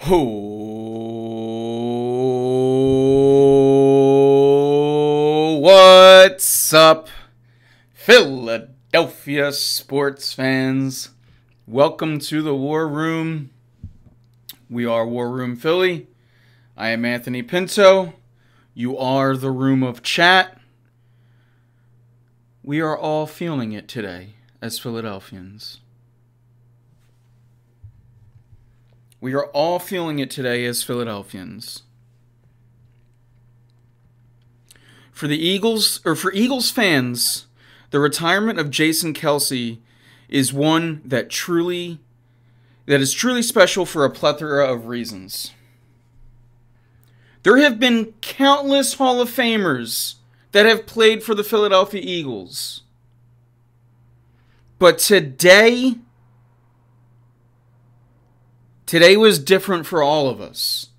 Oh, what's up, Philadelphia sports fans? Welcome to the War Room. We are War Room Philly. I am Anthony Pinto. You are the Room of Chat. We are all feeling it today as Philadelphians. We are all feeling it today as Philadelphians. For Eagles fans, the retirement of Jason Kelce is one that is truly special for a plethora of reasons. There have been countless Hall of Famers that have played for the Philadelphia Eagles. But today was different for all of us.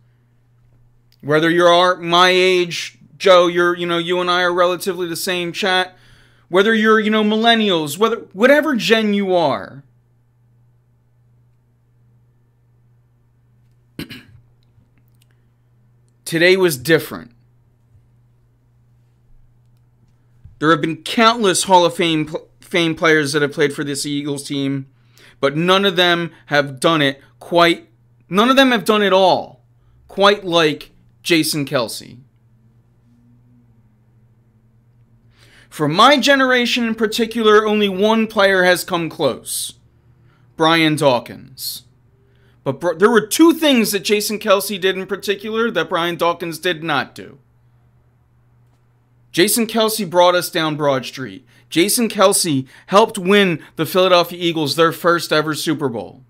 Whether you're my age, Joe, you and I are relatively the same chat. Whether you're, millennials, whatever gen you are. Today was different. There have been countless Hall of Fame players that have played for this Eagles team, but none of them have done it all quite like Jason Kelce. For my generation in particular, only one player has come close. Brian Dawkins. But there were two things that Jason Kelce did in particular that Brian Dawkins did not do. Jason Kelce brought us down Broad Street. Jason Kelce helped win the Philadelphia Eagles their first ever Super Bowl.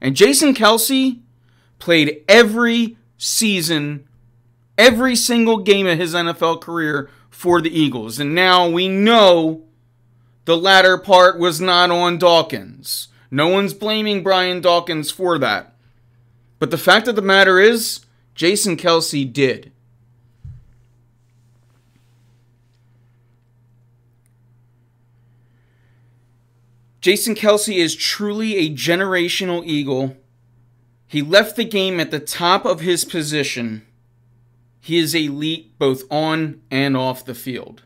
And Jason Kelce played every season, every single game of his NFL career for the Eagles. And now we know the latter part was not on Dawkins. No one's blaming Brian Dawkins for that. But the fact of the matter is, Jason Kelce did. Jason Kelce is truly a generational Eagle. He left the game at the top of his position. He is elite both on and off the field.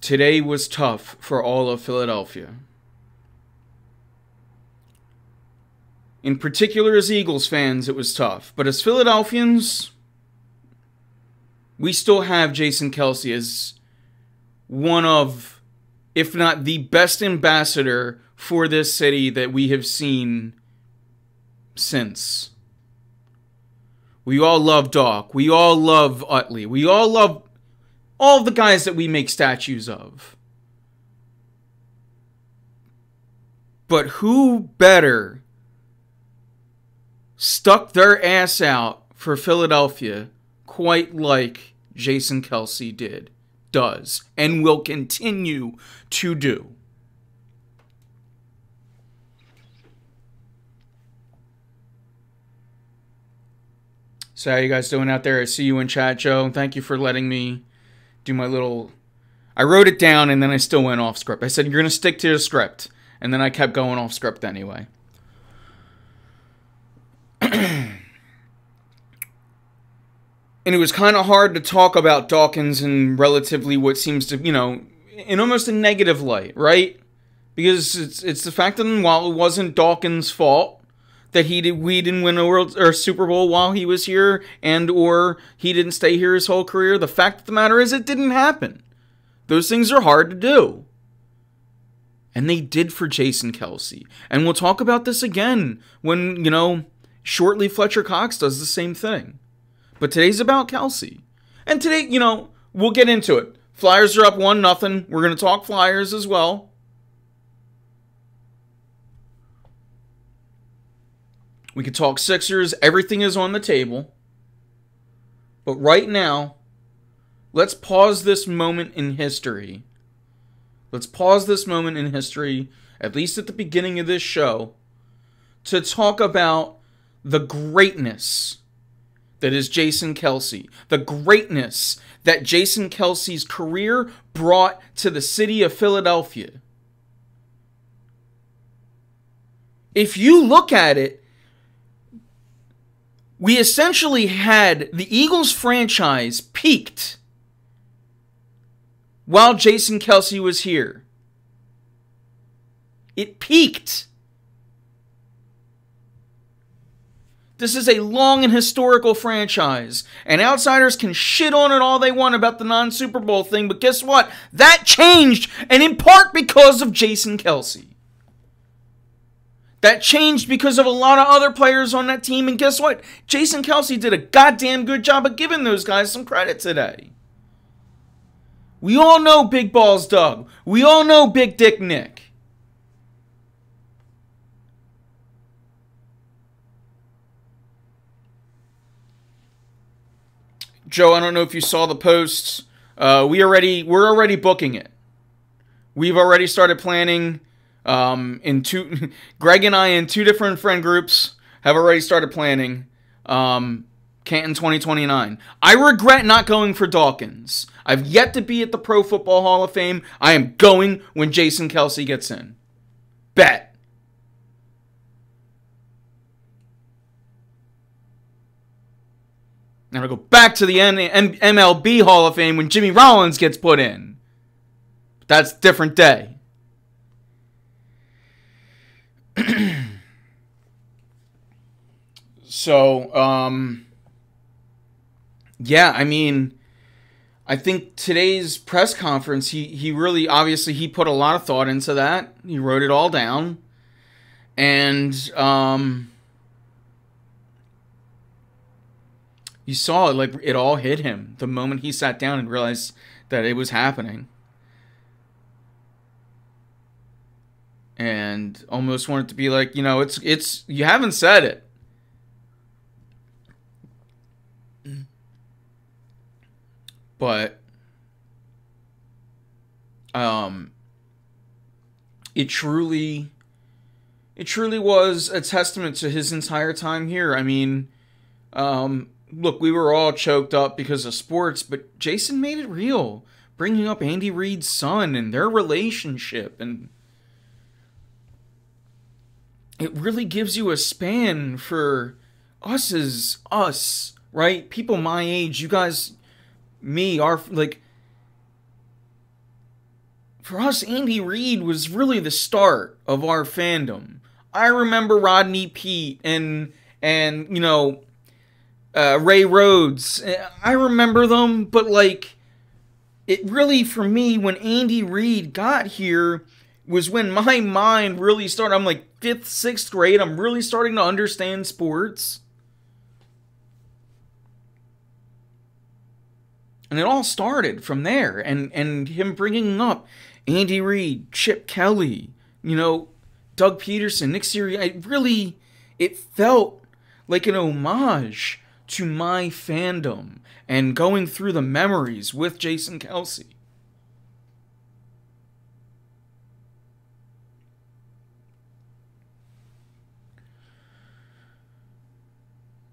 Today was tough for all of Philadelphia. In particular, as Eagles fans, it was tough. But as Philadelphians, we still have Jason Kelce as one of, if not the best ambassador for this city that we have seen since. We all love Doc. We all love Utley. We all love all the guys that we make statues of. But who better stuck their ass out for Philadelphia quite like Jason Kelce does, and will continue to do? So how you guys doing out there? I see you in chat, Joe. Thank you for letting me do my little... I wrote it down and then I still went off script. I said, you're going to stick to the script. And then I kept going off script anyway. And it was kind of hard to talk about Dawkins in relatively what seems to, in almost a negative light, right? Because it's the fact that while it wasn't Dawkins' fault that we didn't win a World or Super Bowl while he was here, or he didn't stay here his whole career, the fact of the matter is it didn't happen. Those things are hard to do. And they did for Jason Kelce. And we'll talk about this again when, shortly Fletcher Cox does the same thing. But today's about Kelce. And today, we'll get into it. Flyers are up 1-0. We're going to talk Flyers as well. We could talk Sixers. Everything is on the table. But right now, let's pause this moment in history. Let's pause this moment in history, at least at the beginning of this show, to talk about the greatness that is Jason Kelce. The greatness that Jason Kelce's career brought to the city of Philadelphia. If you look at it, we essentially had the Eagles franchise peaked while Jason Kelce was here. It peaked. This is a long and historical franchise, and outsiders can shit on it all they want about the non-Super Bowl thing, but guess what? That changed, and in part because of Jason Kelce. That changed because of a lot of other players on that team, and guess what? Jason Kelce did a goddamn good job of giving those guys some credit today. We all know Big Balls Doug. We all know Big Dick Nick. Joe, I don't know if you saw the posts. We're already booking it. We've already started planning. Greg and I in 2 different friend groups have already started planning. Canton 2029. I regret not going for Dawkins. I've yet to be at the Pro Football Hall of Fame. I am going when Jason Kelce gets in. Bet. Now I'll go back to the MLB Hall of Fame when Jimmy Rollins gets put in. That's a different day. So, yeah, I mean, I think today's press conference, he really, obviously, he put a lot of thought into that. He wrote it all down. And, you saw it, like, it all hit him the moment he sat down and realized that it was happening. And almost wanted to be like, you know, it's you haven't said it. But it truly was a testament to his entire time here. I mean, look, we were all choked up because of sports, but Jason made it real, bringing up Andy Reid's son and their relationship, and it really gives you a span for us as us, right? People my age, you guys, me, our, like, for us, Andy Reid was really the start of our fandom. I remember Rodney Peete and you know, Ray Rhodes. I remember them, but like, it really, for me, when Andy Reid got here, was when my mind really started. I'm like 5th, 6th grade. I'm really starting to understand sports. And it all started from there. And him bringing up Andy Reid, Chip Kelly, you know, Doug Peterson, Nick Sirianni. It felt like an homage to my fandom and going through the memories with Jason Kelce.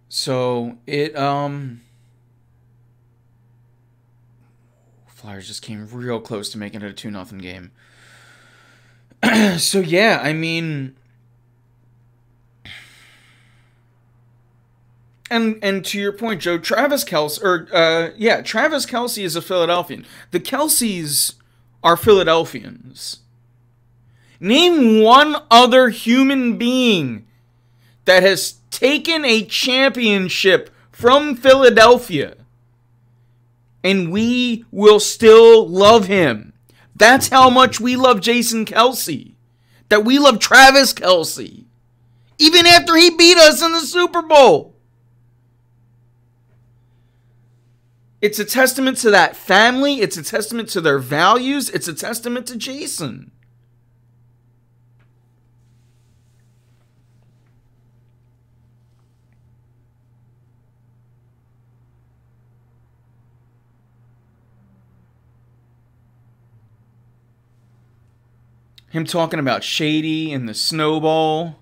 So it Flyers just came real close to making it a 2-0 game. So yeah, I mean, and to your point, Joe, Travis Kelce is a Philadelphian. The Kelces are Philadelphians. Name one other human being that has taken a championship from Philadelphia, and we will still love him. That's how much we love Jason Kelce. That we love Travis Kelce. Even after he beat us in the Super Bowl. It's a testament to that family. It's a testament to their values. It's a testament to Jason. Him talking about Shady and the snowball.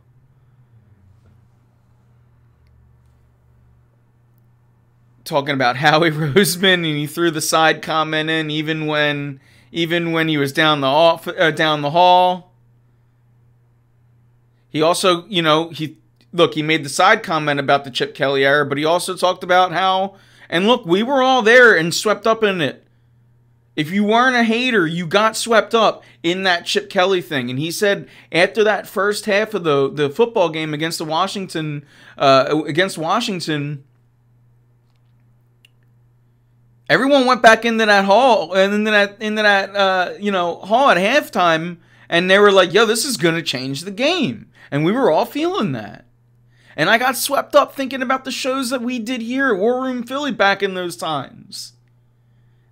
Talking about Howie Roseman, and he threw the side comment in even when he was down the hall. He also, he made the side comment about the Chip Kelly era, but he also talked about how, and look, we were all there and swept up in it. If you weren't a hater, you got swept up in that Chip Kelly thing. And he said after that first half of the football game against Washington, everyone went back into that hall and into that hall at halftime, and they were like, "Yo, this is gonna change the game," and we were all feeling that. And I got swept up thinking about the shows that we did here at War Room Philly back in those times.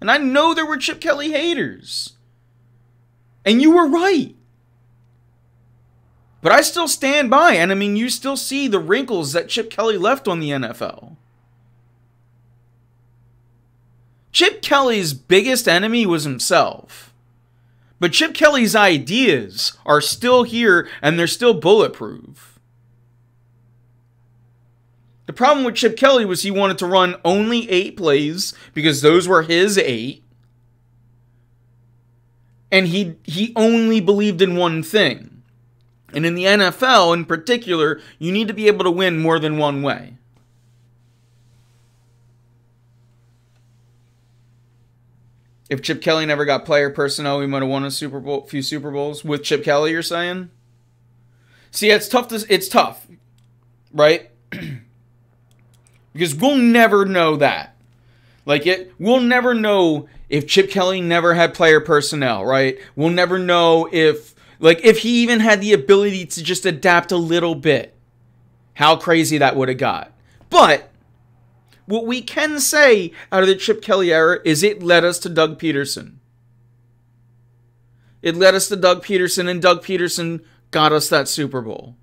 And I know there were Chip Kelly haters. And you were right. But I still stand by. And I mean, you still see the wrinkles that Chip Kelly left on the NFL. Chip Kelly's biggest enemy was himself. But Chip Kelly's ideas are still here and they're still bulletproof. The problem with Chip Kelly was he wanted to run only 8 plays because those were his 8. And he only believed in one thing. And in the NFL in particular, you need to be able to win more than one way. If Chip Kelly never got player personnel, we might have won a few Super Bowls with Chip Kelly, you're saying? See, it's tough, right? Because we'll never know that. We'll never know if Chip Kelly never had player personnel, right? We'll never know if he even had the ability to just adapt a little bit. How crazy that would have got. But what we can say out of the Chip Kelly era is it led us to Doug Peterson. It led us to Doug Peterson, and Doug Peterson got us that Super Bowl.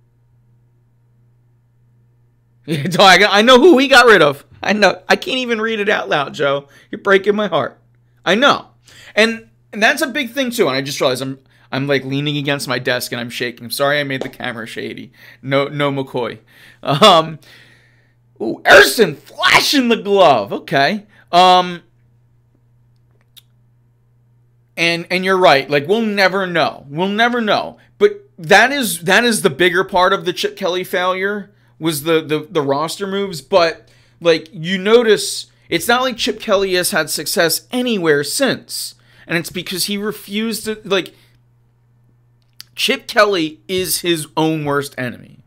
I know who we got rid of. I know. I can't even read it out loud, Joe. You're breaking my heart. I know. And that's a big thing, too. And I just realized I'm like leaning against my desk and I'm shaking. I'm sorry I made the camera shady. No McCoy. Ooh, Erson flashing the glove. Okay. And you're right. We'll never know. We'll never know. But that is the bigger part of the Chip Kelly failure. Was the roster moves, but you notice it's not like Chip Kelly has had success anywhere since, and it's because he refused to Chip Kelly is his own worst enemy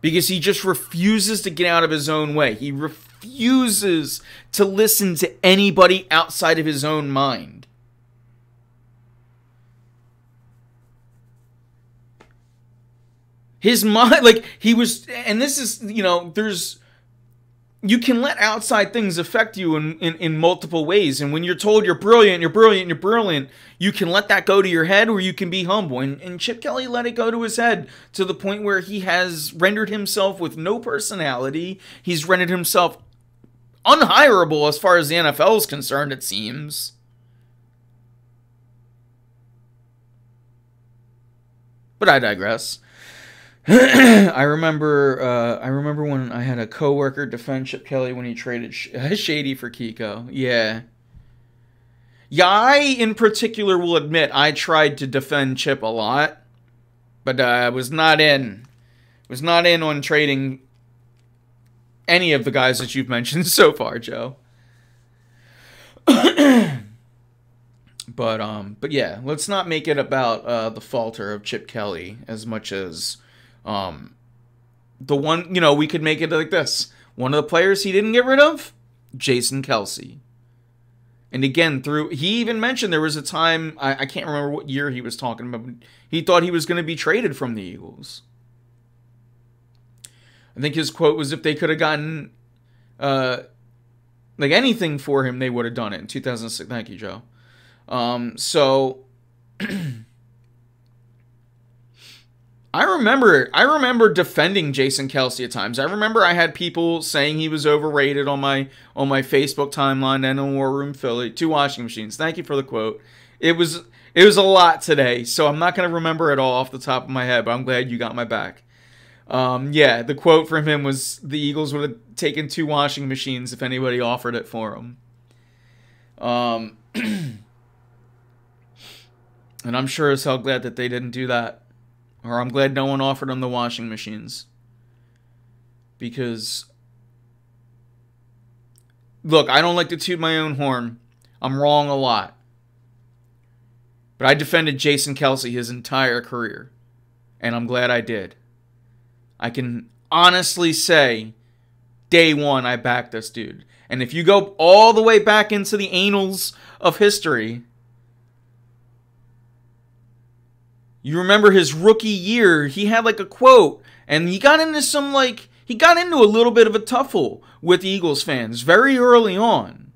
because he just refuses to get out of his own way. He refuses to listen to anybody outside of his own mind. His mind, he was, and this is, you can let outside things affect you in multiple ways. And when you're told you're brilliant, you can let that go to your head or you can be humble. And Chip Kelly let it go to his head to the point where he has rendered himself with no personality. He's rendered himself unhireable as far as the NFL is concerned, it seems. But I digress. I remember when I had a coworker defend Chip Kelly when he traded Shady for Kiko. Yeah, I in particular will admit I tried to defend Chip a lot, but I was not in on trading any of the guys that you've mentioned so far, Joe. But yeah, let's not make it about the falter of Chip Kelly as much as the one, we could make it like this. One of the players he didn't get rid of, Jason Kelce. And again, he even mentioned there was a time, I can't remember what year he was talking about, but he thought he was going to be traded from the Eagles. I think his quote was if they could have gotten anything for him, they would have done it in 2006. Thank you, Joe. So I remember defending Jason Kelce at times. I remember I had people saying he was overrated on my Facebook timeline and on War Room Philly. 2 washing machines. Thank you for the quote. It was a lot today, so I'm not going to remember it all off the top of my head, but I'm glad you got my back. Yeah, the quote from him was the Eagles would have taken 2 washing machines if anybody offered it for them. And I'm sure as hell glad that they didn't do that. Or I'm glad no one offered him the washing machines. Because, look, I don't like to toot my own horn. I'm wrong a lot. But I defended Jason Kelce his entire career. And I'm glad I did. I can honestly say, day one, I backed this dude. And if you go all the way back into the annals of history, you remember his rookie year, he had like a quote, and he got into a little bit of a tuffle with Eagles fans very early on.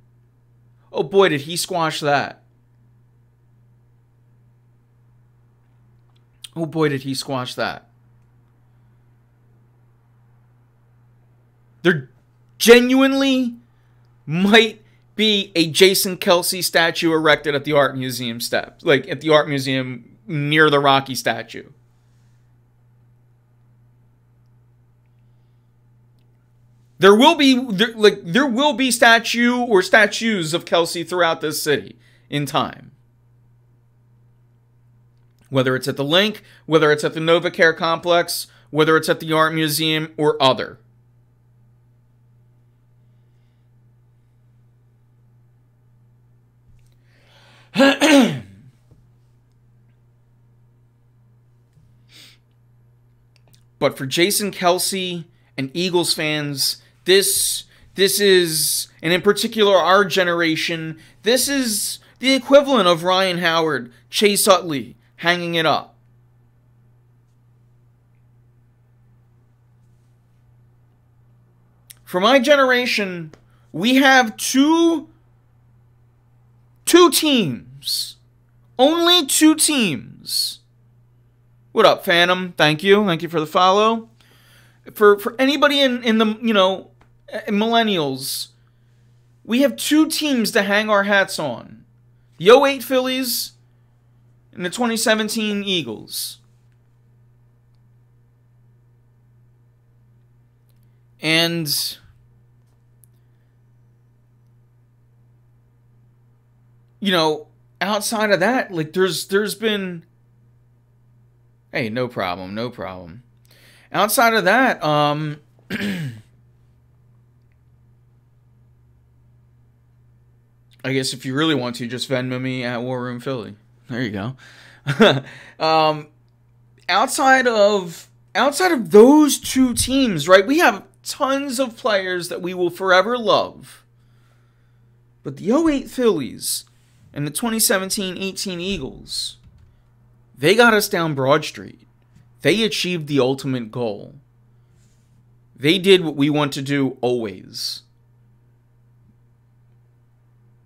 Oh boy, did he squash that. Oh boy, did he squash that. There genuinely might be a Jason Kelce statue erected at the Art Museum steps. Like, at the Art Museum near the Rocky statue. There will be statue or statues of Kelce throughout this city in time. Whether it's at the Link, whether it's at the NovaCare complex, whether it's at the Art Museum or other. But for Jason Kelce and Eagles fans, this is, and in particular our generation, this is the equivalent of Ryan Howard, Chase Utley, hanging it up. For my generation, we have two teams. Only two teams. What up, Phantom? Thank you. Thank you for the follow. For anybody in the, millennials, we have two teams to hang our hats on. The 08 Phillies and the 2017 Eagles. And outside of that, like there's been, hey, no problem. Outside of that, I guess if you really want to, just Venmo me at War Room Philly. There you go. Outside of those two teams, right? We have tons of players that we will forever love. But the 08 Phillies and the 2017-18 Eagles, they got us down Broad Street. They achieved the ultimate goal. They did what we want to do always.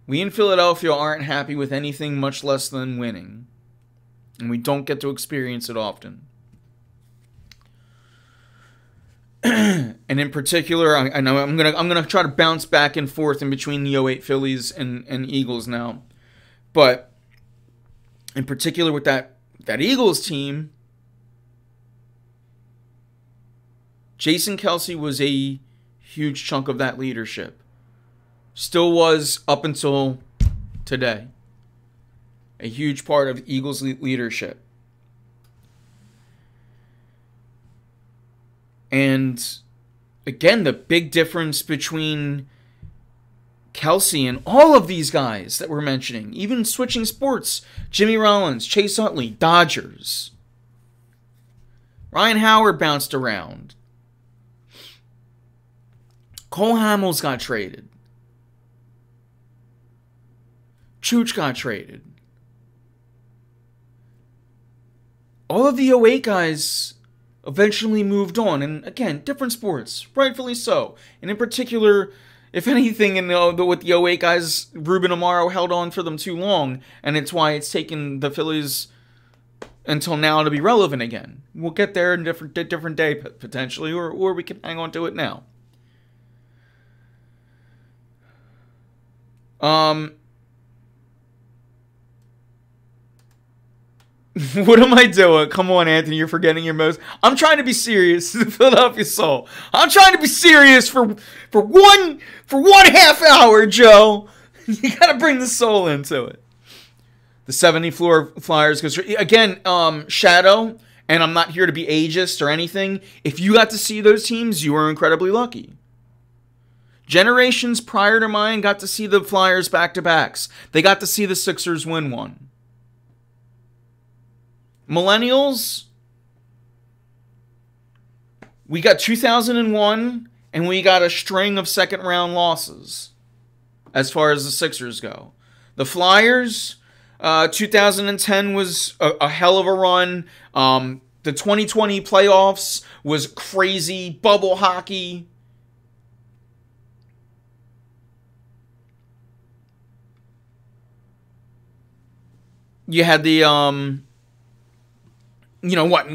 We in Philadelphia aren't happy with anything much less than winning. And we don't get to experience it often. And in particular, I know I'm gonna try to bounce back and forth in between the 08 Phillies and Eagles now. But in particular with that Eagles team, Jason Kelce was a huge chunk of that leadership. Still was up until today. A huge part of Eagles leadership. And again, the big difference between Kelce and all of these guys that we're mentioning, even switching sports, Jimmy Rollins, Chase Utley, Dodgers. Ryan Howard bounced around. Cole Hamels got traded. Chooch got traded. All of the 08 guys eventually moved on. And again, different sports, rightfully so. And in particular, if anything, with the 08 guys, Ruben Amaro held on for them too long. And it's why it's taken the Phillies until now to be relevant again. We'll get there in a different day, potentially, or we can hang on to it now. What am I doing? Come on, Anthony, you're forgetting your most. I'm trying to be serious, the Philadelphia Soul. I'm trying to be serious for one half hour, Joe. You gotta bring the soul into it. The 70 Flyers, because again, Shadow And I'm not here to be ageist or anything. If you got to see those teams, you were incredibly lucky. Generations prior to mine got to see the Flyers back-to-backs. They got to see the Sixers win one. Millennials, we got 2001, and we got a string of second-round losses as far as the Sixers go. The Flyers, 2010 was a hell of a run. The 2020 playoffs was crazy. Bubble hockey. You had the,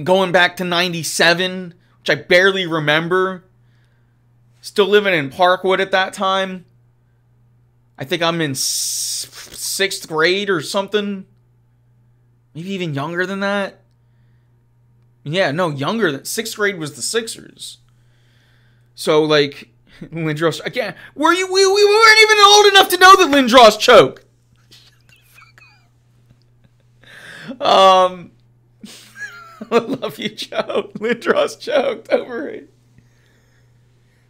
going back to 97, which I barely remember. Still living in Parkwood at that time. I think I'm in 6th grade or something. Maybe even younger than that. Yeah, no, younger than 6th grade was the Sixers. So, like, Lindros, again, we weren't even old enough to know that Lindros choked. I love you, Joe. Lindros choked. Overrated.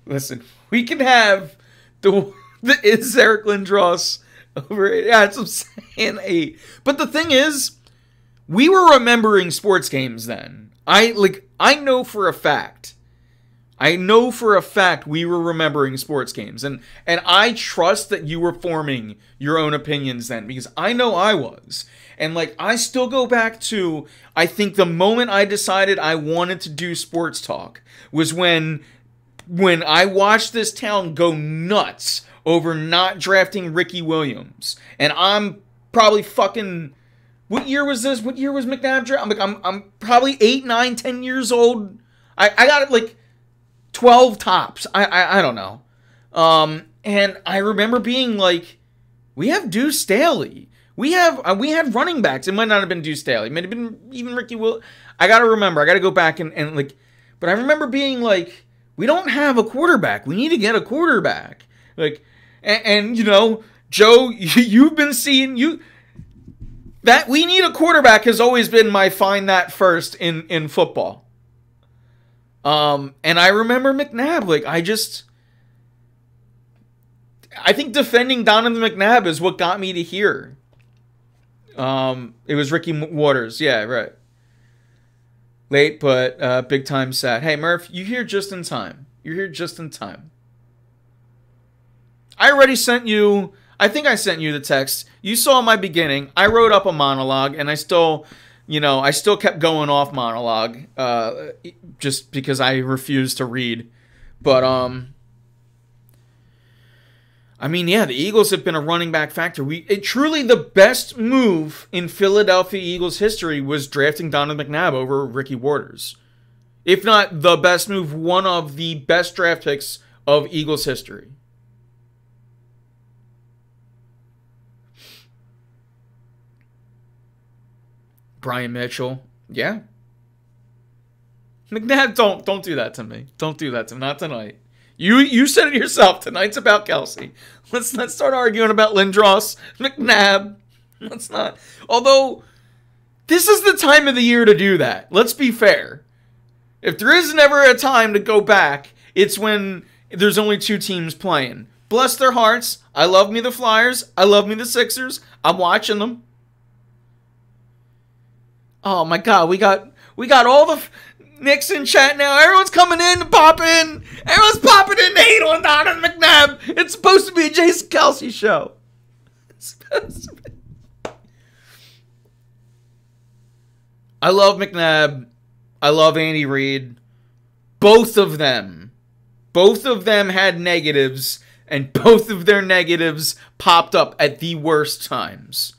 Listen, we can have is Eric Lindros overrated? Yeah, that's what I'm saying. But the thing is, we were remembering sports games then. I know for a fact we were remembering sports games. And I trust that you were forming your own opinions then, because I know I was. And, like, I still go back to, I think the moment I decided I wanted to do sports talk was when I watched this town go nuts over not drafting Ricky Williams. And I'm probably fucking, what year was this? What year was McNabb drafted? I'm probably 8, 9, 10 years old. I got it, like, 12 tops. I don't know. And I remember being like, we have Deuce Staley. We had running backs. It might not have been Deuce Staley. It might have been even Ricky Will. I got to remember. I got to go back and like, but I remember being like, we don't have a quarterback. We need to get a quarterback. Like, and you know, Joe, you've been seeing that we need a quarterback has always been my find that first in football. And I remember McNabb, like, I think defending Donovan McNabb is what got me to here. It was Ricky Waters. Yeah, right. Late, but big time sad. Hey, Murph, you're here just in time. You're here just in time. I already sent you, I think I sent you the text. You saw my beginning. I wrote up a monologue, and I still kept going off monologue, just because I refused to read. But, I mean, yeah, the Eagles have been a running back factor. Truly the best move in Philadelphia Eagles history was drafting Donovan McNabb over Ricky Waters. If not the best move, one of the best draft picks of Eagles history. Brian Mitchell. Yeah. McNabb, don't do that to me. Don't do that to me. Not tonight. You said it yourself. Tonight's about Kelce. Let's not start arguing about Lindros, McNabb. Let's not. Although, this is the time of the year to do that. Let's be fair. If there is never a time to go back, it's when there's only 2 teams playing. Bless their hearts. I love me the Flyers. I love me the Sixers. I'm watching them. Oh my God, we got all the Knicks in chat now. Everyone's coming in, popping. Everyone's popping in to hate on Donovan McNabb. It's supposed to be a Jason Kelce show. It's supposed to be. I love McNabb. I love Andy Reid. Both of them had negatives, and both of their negatives popped up at the worst times.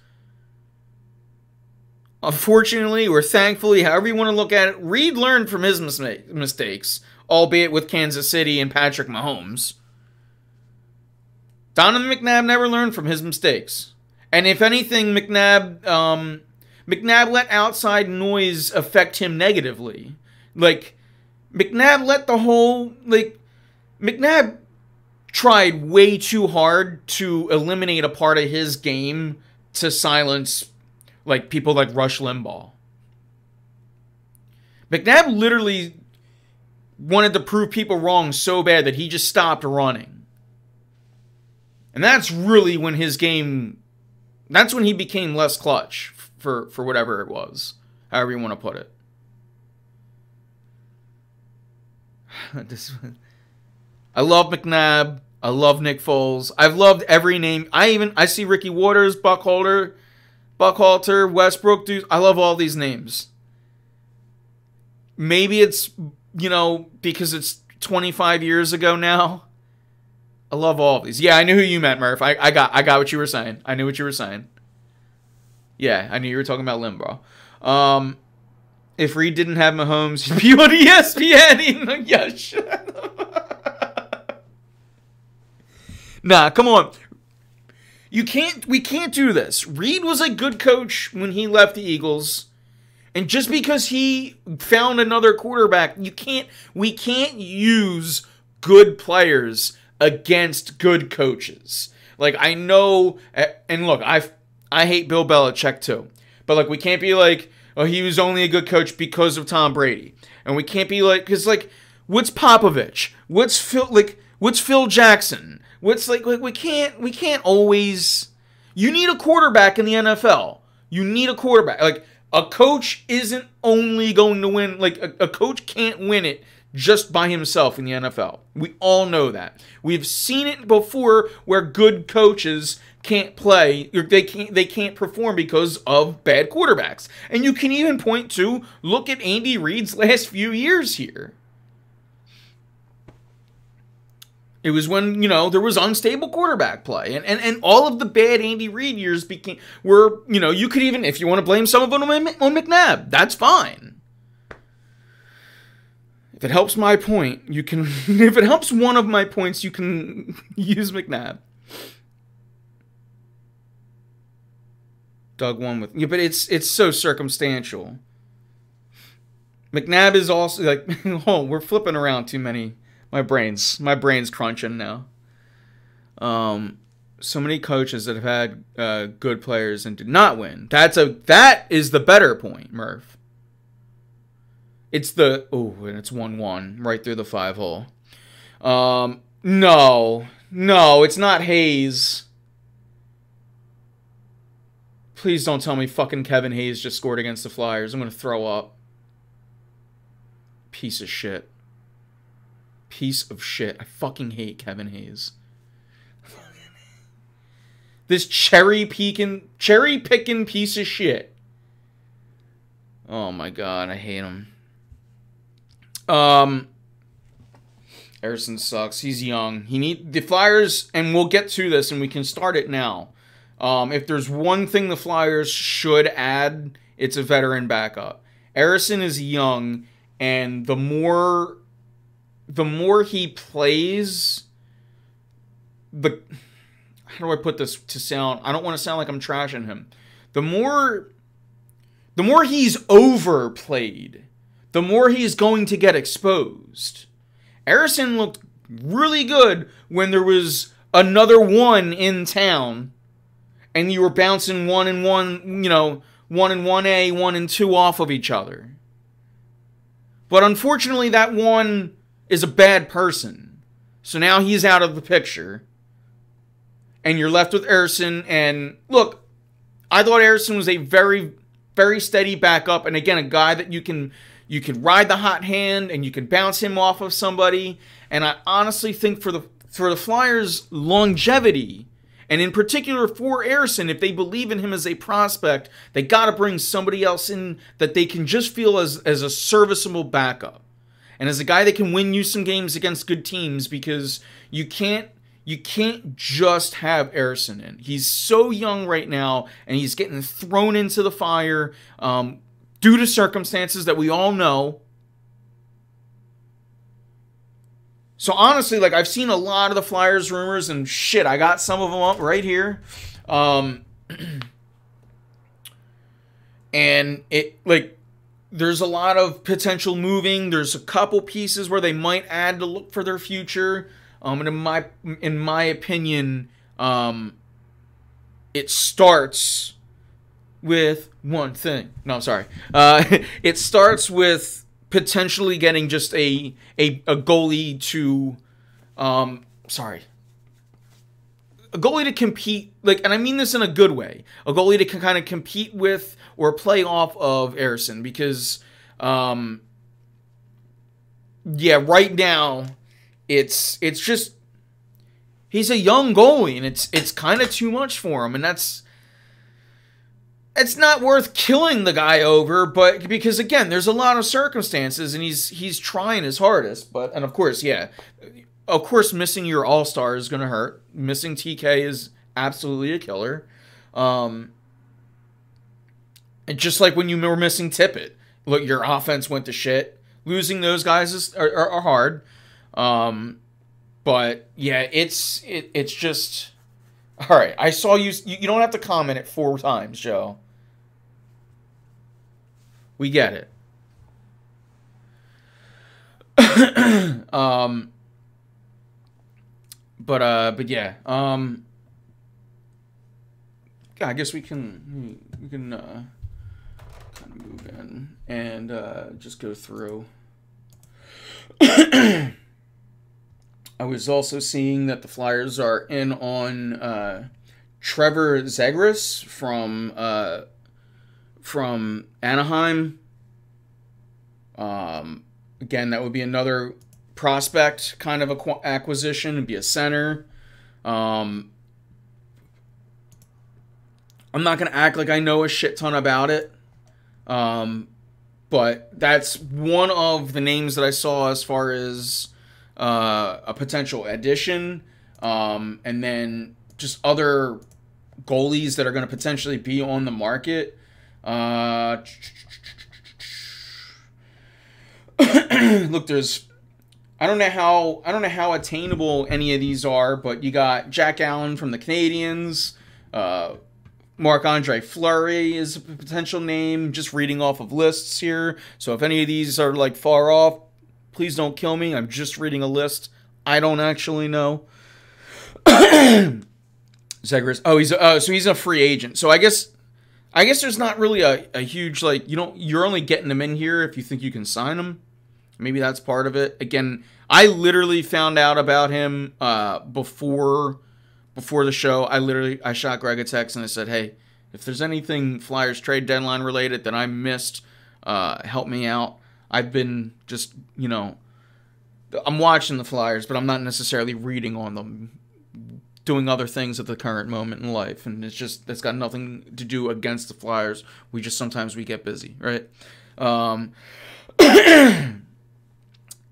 Unfortunately, or thankfully, however you want to look at it, Reid learned from his mistakes, albeit with Kansas City and Patrick Mahomes. Donovan McNabb never learned from his mistakes. And if anything, McNabb let outside noise affect him negatively. Like, McNabb tried way too hard to eliminate a part of his game to silence, like, people like Rush Limbaugh. McNabb literally wanted to prove people wrong so bad that he just stopped running. And that's really when his game... That's when he became less clutch for whatever it was. However you want to put it. I love McNabb. I love Nick Foles. I've loved every name. I see Ricky Waters, Buckhalter, Westbrook, dude. I love all these names. Maybe it's, because it's 25 years ago now. I love all of these. Yeah, I knew who you meant, Murph. I got what you were saying. I knew what you were saying. Yeah, I knew you were talking about Limbaugh. If Reed didn't have Mahomes, he'd be on ESPN. Yeah, shut up. Nah, come on. We can't do this. Reed was a good coach when he left the Eagles. And just because he found another quarterback, we can't use good players against good coaches. Like, I know, and look, I hate Bill Belichick too. But like, we can't be like, oh, he was only a good coach because of Tom Brady. And we can't be like, because like, what's Popovich? What's Phil Jackson? What's like we can't always. You need a quarterback in the NFL. You need a quarterback. Like, a coach isn't only going to win. Like, a coach can't win it just by himself in the NFL. We all know that. We've seen it before where good coaches can't play, or they can't perform because of bad quarterbacks. And you can even point to, look at Andy Reid's last few years here. It was when, there was unstable quarterback play. And all of the bad Andy Reid years were, you could even, if you want to blame some of them on McNabb, that's fine. If it helps my point, you can, if it helps one of my points, you can use McNabb. Doug won with, yeah, but it's so circumstantial. McNabb is also like, oh, we're flipping around too many. My brain's crunching now. So many coaches that have had good players and did not win. That is the better point, Murph. And it's 1-1 right through the 5-hole. No, it's not Hayes. Please don't tell me fucking Kevin Hayes just scored against the Flyers. I'm gonna throw up. Piece of shit. Piece of shit. I fucking hate Kevin Hayes. This cherry picking piece of shit. Oh my god, I hate him. Harrison sucks. He's young. The Flyers, and we'll get to this, and we can start it now. If there's one thing the Flyers should add, it's a veteran backup. Harrison is young, and the more he plays, how do I put this to sound? I don't want to sound like I'm trashing him. The more he's overplayed, the more he's going to get exposed. Harrison looked really good when there was another one in town, and you were bouncing 1 and 1, 1 and 1A, 1 and 2 off of each other. But unfortunately, that one is a bad person. So now he's out of the picture. And you're left with Harrison. And look, I thought Harrison was a very, very steady backup. And again, a guy that you can ride the hot hand and you can bounce him off of somebody. And I honestly think for the Flyers' longevity, and in particular for Harrison, if they believe in him as a prospect, they got to bring somebody else in that they can just feel as a serviceable backup. And as a guy that can win you some games against good teams, because you can't just have Harrison in. He's so young right now, and he's getting thrown into the fire due to circumstances that we all know. So honestly, like, I've seen a lot of the Flyers rumors, and shit, I got some of them up right here. And there's a lot of potential moving. There's a couple pieces where they might add to look for their future. And in my opinion, it starts with one thing. No, I'm sorry. It starts with potentially getting just a goalie to, a goalie to compete, like, and I mean this in a good way, a goalie to kind of compete with or play off of Ersson, because, yeah, right now, it's just, he's a young goalie, and it's kind of too much for him, and it's not worth killing the guy over, but because, again, there's a lot of circumstances, and he's trying his hardest, but, and of course, yeah, of course, missing your all-star is going to hurt. Missing TK is absolutely a killer. And just like when you were missing Tippett, look, your offense went to shit. Losing those guys are hard. But yeah, it's just, all right. I saw you. You don't have to comment it 4 times, Joe. We get it. But yeah, I guess we can kind of move in and just go through. I was also seeing that the Flyers are in on Trevor Zegras from Anaheim. Again, that would be another prospect kind of acquisition. It'd be a center. I'm not going to act like I know a shit ton about it. But that's one of the names that I saw as far as a potential addition. And then just other goalies that are going to potentially be on the market. Look, there's, I don't know how attainable any of these are, but you got Jack Allen from the Canadiens. Marc-Andre Fleury is a potential name, just reading off of lists here. So if any of these are like far off, please don't kill me. I'm just reading a list. I don't actually know. Zegras. Oh, so he's a free agent. So I guess there's not really a huge, like, you're only getting him in here if you think you can sign him. Maybe that's part of it. Again, I literally found out about him before the show. I shot Greg a text and I said, hey, if there's anything Flyers trade deadline related that I missed, help me out. I've been just, I'm watching the Flyers, but I'm not necessarily reading on them, doing other things at the current moment in life. And it's got nothing to do against the Flyers. Sometimes we get busy, right?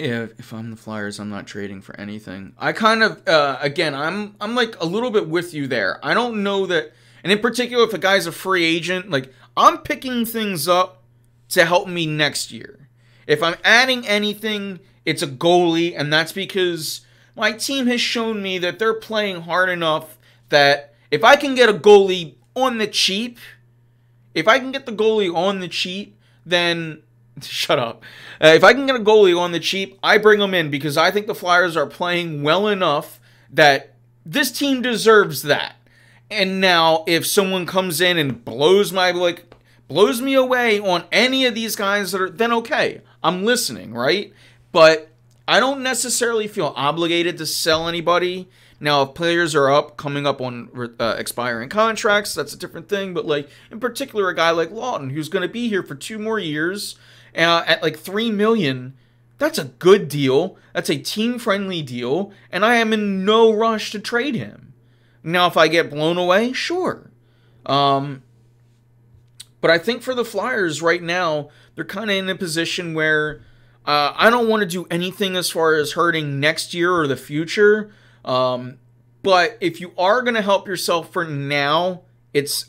If I'm the Flyers, I'm not trading for anything. I kind of, again, I'm like a little bit with you there. I don't know that, and in particular, if a guy's a free agent, like, I'm picking things up to help me next year. If I'm adding anything, it's a goalie, and that's because my team has shown me that they're playing hard enough that if I can get a goalie on the cheap, then shut up. If I can get a goalie on the cheap, I bring them in because I think the Flyers are playing well enough that this team deserves that. And now, if someone comes in and blows me away on any of these guys then okay, I'm listening, right? But I don't necessarily feel obligated to sell anybody. Now, if players are coming up on expiring contracts, that's a different thing. But, like, in particular, a guy like Lawton, who's going to be here for 2 more years, at like $3 million, that's a good deal. That's a team-friendly deal, and I am in no rush to trade him. Now, if I get blown away, sure. But I think for the Flyers right now, they're kind of in a position where I don't want to do anything as far as hurting next year or the future. But if you are going to help yourself for now,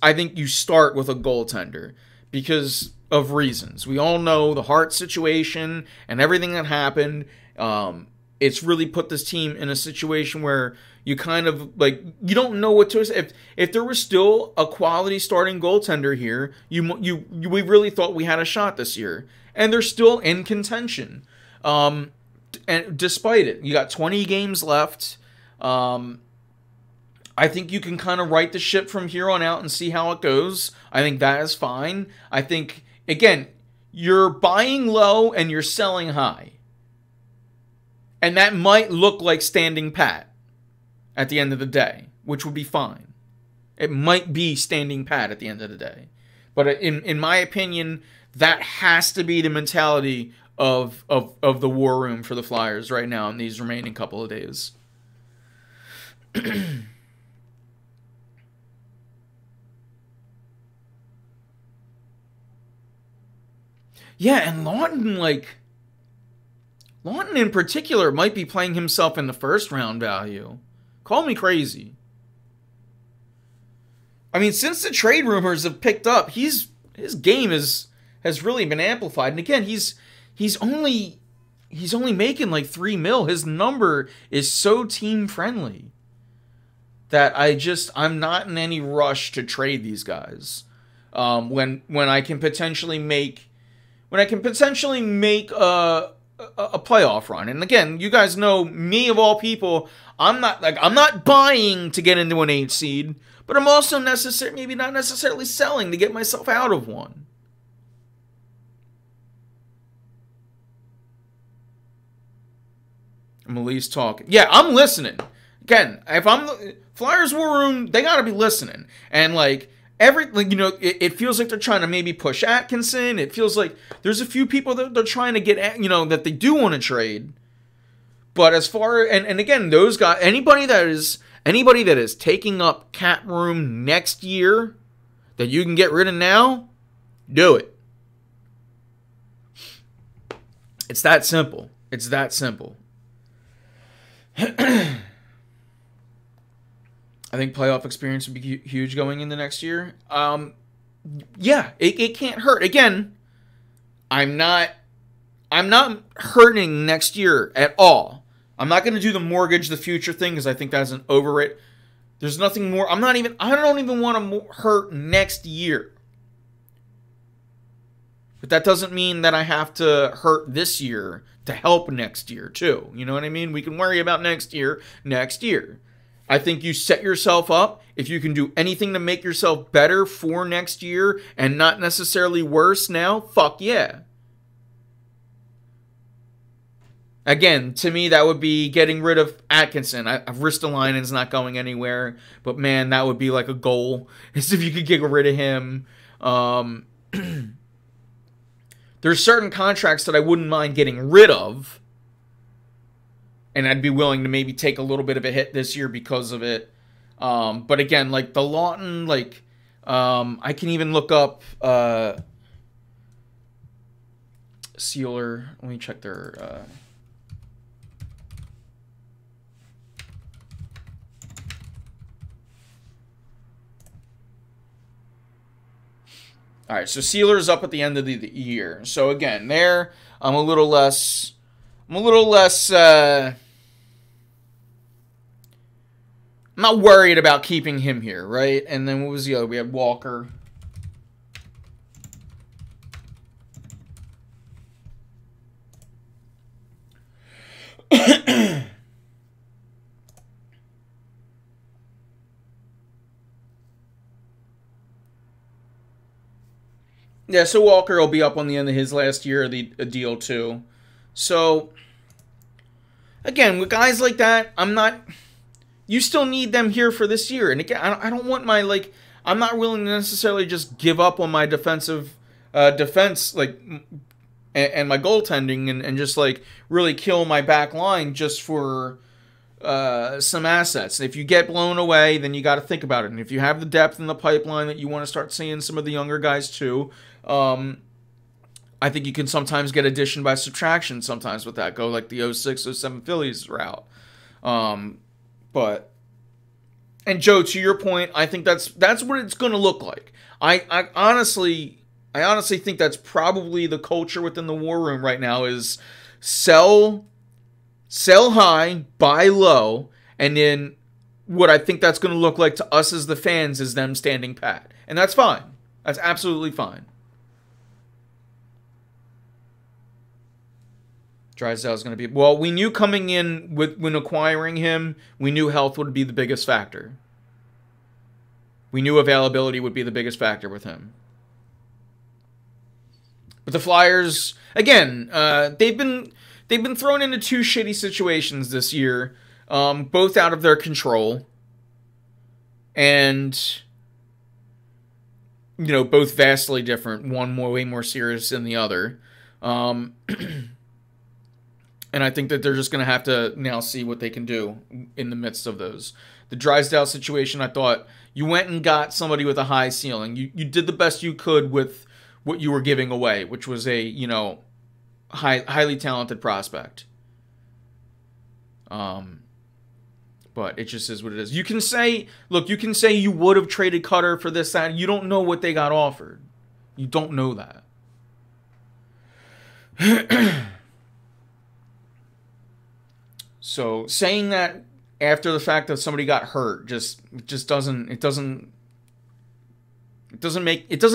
I think you start with a goaltender because of reasons. We all know the Hart situation and everything that happened. It's really put this team in a situation where you kind of, like, you don't know what to. If there was still a quality starting goaltender here, we really thought we had a shot this year, and they're still in contention. And despite it, you got 20 games left. I think you can kind of right the ship from here on out and see how it goes. I think that is fine. I think, again, you're buying low and you're selling high. And that might look like standing pat at the end of the day, which would be fine. It might be standing pat at the end of the day. But in my opinion, that has to be the mentality of the war room for the Flyers right now in these remaining couple of days. Yeah, and Lawton in particular might be playing himself in the first round value. Call me crazy. I mean, since the trade rumors have picked up, his game has really been amplified. And again, he's only making like $3 million. His number is so team friendly that I'm not in any rush to trade these guys. When I can potentially make a playoff run. And again, you guys know me of all people, I'm not buying to get into an 8 seed, but I'm also maybe not necessarily selling to get myself out of one. I'm at least talking. Yeah, I'm listening. Again, if I'm the Flyers War Room, they gotta be listening. And it feels like they're trying to maybe push Atkinson. It feels like there's a few people that they're trying to get at, that they do want to trade. But as far and again, those guys, anybody that is taking up cap room next year that you can get rid of now, do it. It's that simple. It's that simple. I think playoff experience would be huge going into next year. Yeah, it can't hurt. Again, I'm not hurting next year at all. I'm not going to do the mortgage the future thing because I think that's an overrated. There's nothing more. I don't even want to hurt next year. But that doesn't mean that I have to hurt this year to help next year too. You know what I mean? We can worry about next year. I think you set yourself up. If you can do anything to make yourself better for next year and not necessarily worse now, fuck yeah. Again, to me, that would be getting rid of Atkinson. Ristolainen's not going anywhere, but man, that would be like a goal, is if you could get rid of him. There's certain contracts that I wouldn't mind getting rid of, and I'd be willing to maybe take a little bit of a hit this year because of it. But again, like the Lawton, I can even look up Sealer. Let me check their... All right, so Sealer's up at the end of the year. So again, there I'm a little less. I'm not worried about keeping him here, right? And then what was the other? We had Walker. Yeah, so Walker will be up on the end of his last year of the deal too. So, again, with guys like that, you still need them here for this year. And again, I don't want I'm not willing to necessarily just give up on my defense, and my goaltending and just really kill my back line just for some assets. If you get blown away, then you got to think about it. And if you have the depth in the pipeline that you want to start seeing some of the younger guys too, I think you can sometimes get addition by subtraction sometimes with that. Go like the 06, 07 Phillies route. But, and Joe, to your point, I think that's what it's going to look like. I honestly think that's probably the culture within the War Room right now is sell high, buy low, and then what I think that's going to look like to us as the fans is them standing pat. And that's fine. That's absolutely fine. Drysdale's going to be... Well, we knew coming in when acquiring him, we knew health would be the biggest factor. We knew availability would be the biggest factor with him. But the Flyers, again, they've been thrown into two shitty situations this year, both out of their control, and both vastly different. One way more serious than the other. And I think that they're just going to have to now see what they can do in the midst of those. The Drysdale situation, I thought you went and got somebody with a high ceiling. You did the best you could with what you were giving away, which was a, highly talented prospect. But it just is what it is. You can say, look, you would have traded Cutter for this, that. You don't know what they got offered. You don't know that. So saying that after the fact that somebody got hurt just doesn't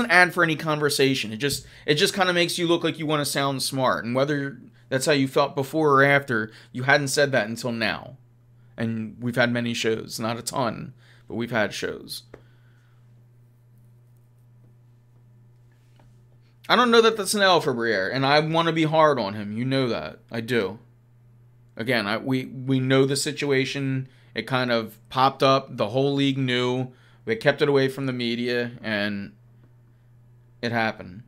add for any conversation. It just kind of makes you look like you want to sound smart, and whether that's how you felt before or after, you hadn't said that until now. And we've had many shows, not a ton, but we've had shows. I don't know that that's an L for Briere, and I want to be hard on him. You know that. I do. Again, we know the situation. It kind of popped up. The whole league knew. We kept it away from the media, and it happened.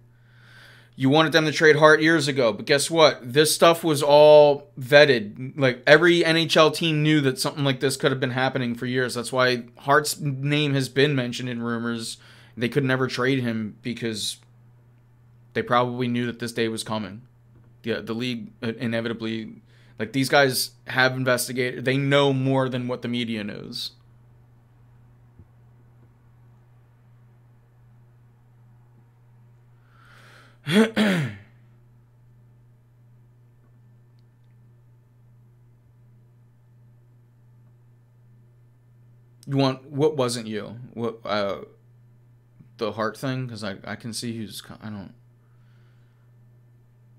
You wanted them to trade Hart years ago, but guess what? This stuff was all vetted. Like, every NHL team knew that something like this could have been happening for years. That's why Hart's name has been mentioned in rumors. They could never trade him because they probably knew that this day was coming. Yeah, the league inevitably... Like, these guys have investigated. They know more than what the media knows. You want... What wasn't you? What, the Hart thing? Because I can see who's... I don't...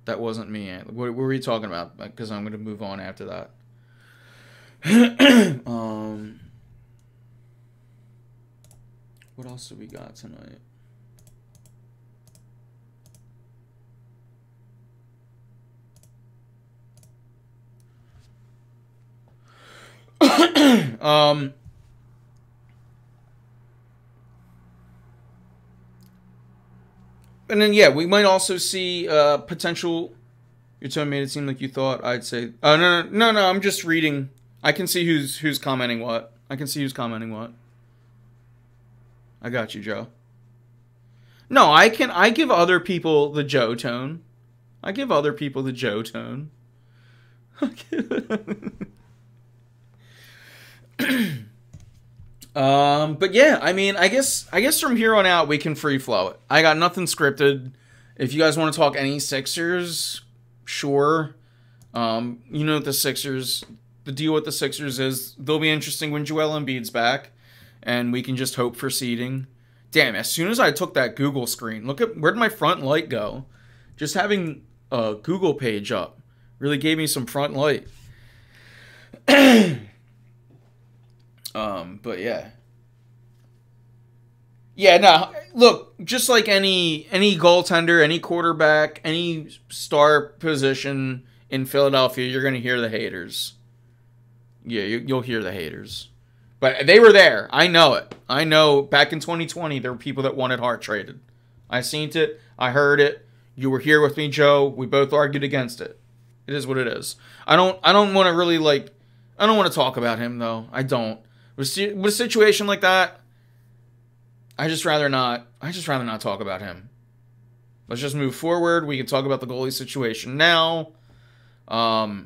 That wasn't me. What were we talking about? Because I'm going to move on after that. What else do we got tonight? And then, yeah, we might also see potential... Your tone made it seem like you thought I'd say... Oh, no, I'm just reading. I can see who's commenting what. I got you, Joe. No, I give other people the Joe tone. But yeah, I mean, I guess from here on out we can free flow it. I got nothing scripted. If you guys want to talk any Sixers, sure. The Sixers, the deal with the Sixers is they'll be interesting when Joel Embiid's back, and we can just hope for seeding. Damn, as soon as I took that Google screen, look at where did my front light go? Just having a Google page up really gave me some front light. But yeah. Yeah, no, look, just like any goaltender, any quarterback, any star position in Philadelphia, you're going to hear the haters. Yeah, you'll hear the haters. But they were there. I know it. I know back in 2020, there were people that wanted Hart traded. I seen it. I heard it. You were here with me, Joe. We both argued against it. It is what it is. I don't want to really, I don't want to talk about him, though. I don't. With a situation like that, I just rather not talk about him. Let's just move forward. We can talk about the goalie situation now.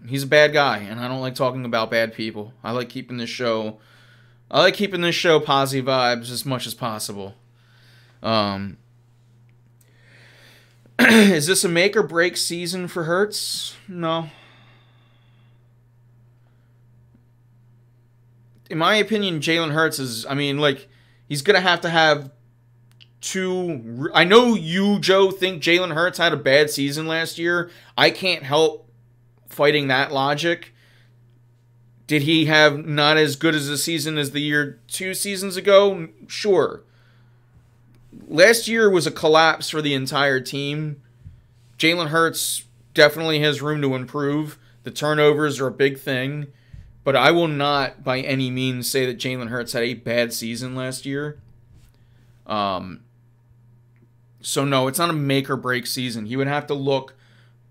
He's a bad guy, and I don't like talking about bad people. I like keeping this show positive vibes as much as possible. Is this a make or break season for Hurts? No. In my opinion, Jalen Hurts is, he's going to have two... I know you, Joe, think Jalen Hurts had a bad season last year. I can't help fighting that logic. Did he have not as good as a season as the year 2 seasons ago? Sure. Last year was a collapse for the entire team. Jalen Hurts definitely has room to improve. The turnovers are a big thing. But I will not by any means say that Jalen Hurts had a bad season last year. So no, it's not a make or break season. He would have to look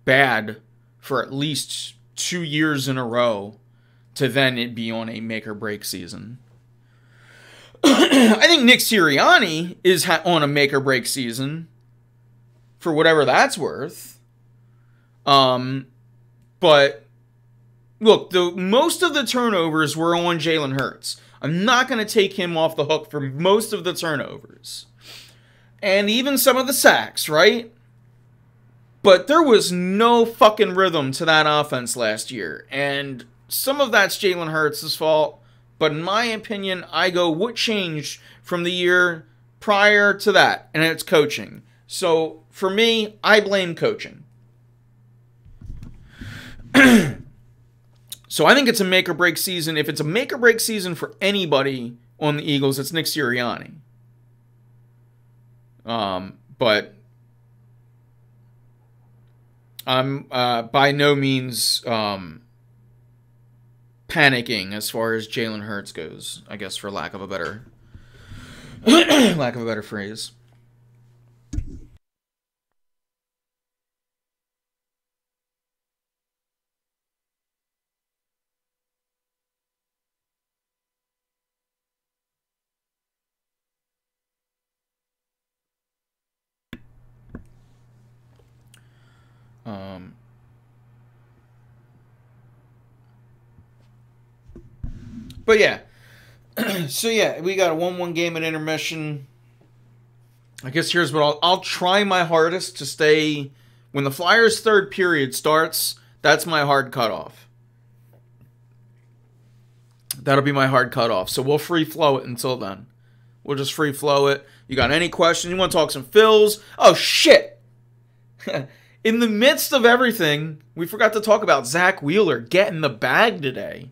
bad for at least 2 years in a row to then it be on a make or break season. I think Nick Sirianni is on a make or break season for whatever that's worth. But look, most of the turnovers were on Jalen Hurts. I'm not going to take him off the hook for most of the turnovers. And even some of the sacks, right? But there was no fucking rhythm to that offense last year. And some of that's Jalen Hurts' fault. But in my opinion, I go, what changed from the year prior to that? And it's coaching. So, for me, I blame coaching. So, I think it's a make-or-break season. If it's a make-or-break season for anybody on the Eagles, it's Nick Sirianni. But I'm by no means panicking as far as Jalen Hurts goes, I guess, for lack of a better phrase. But yeah, so yeah, we got a 1-1 game at intermission. I guess here's what I'll try my hardest to stay. When the Flyers' third period starts, that's my hard cutoff. That'll be my hard cutoff. So we'll free flow it until then. We'll just free flow it. You got any questions? You want to talk some fills? Oh, shit. In the midst of everything, we forgot to talk about Zach Wheeler getting the bag today.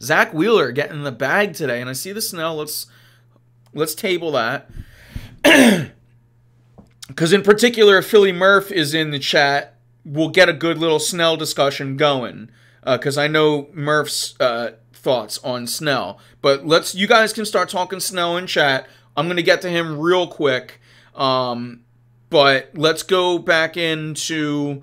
Zach Wheeler getting the bag today. And I see the Snell. Let's table that. Because in particular, if Philly Murph is in the chat, we'll get a good little Snell discussion going. Because I know Murph's thoughts on Snell. But you guys can start talking Snell in chat. I'm going to get to him real quick. But let's go back into...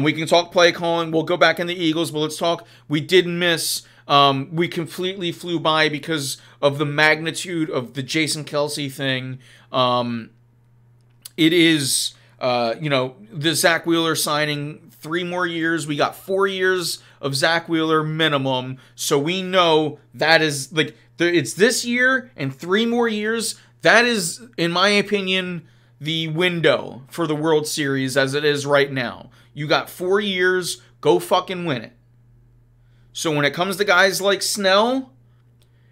we can talk play calling. We'll go back in the Eagles. But let's talk... We did miss... we completely flew by because of the magnitude of the Jason Kelce thing. It is, the Zach Wheeler signing 3 more years. We got 4 years of Zach Wheeler minimum. So we know that is, it's this year and 3 more years. That is, in my opinion, the window for the World Series as it is right now. You got 4 years. Go fucking win it. So when it comes to guys like Snell,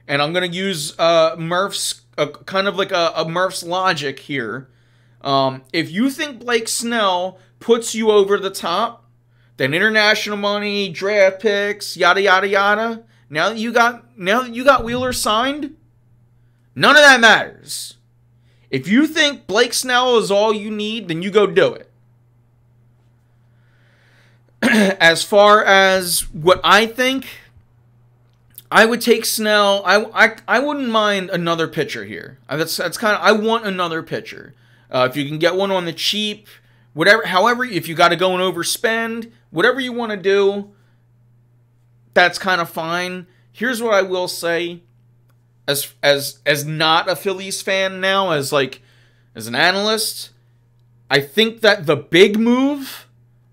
and I'm going to use Murph's, kind of like a Murph's logic here. If you think Blake Snell puts you over the top, then international money, draft picks, yada, yada, yada. Now that you got Wheeler signed, none of that matters. If you think Blake Snell is all you need, then you go do it. As far as what I think, I would take Snell. I wouldn't mind another pitcher here. That's kind of, I want another pitcher. If you can get one on the cheap, whatever, however, if you got to go and overspend, whatever you want to do, that's kind of fine. Here's what I will say, as not a Phillies fan now, as an analyst, I think that the big move.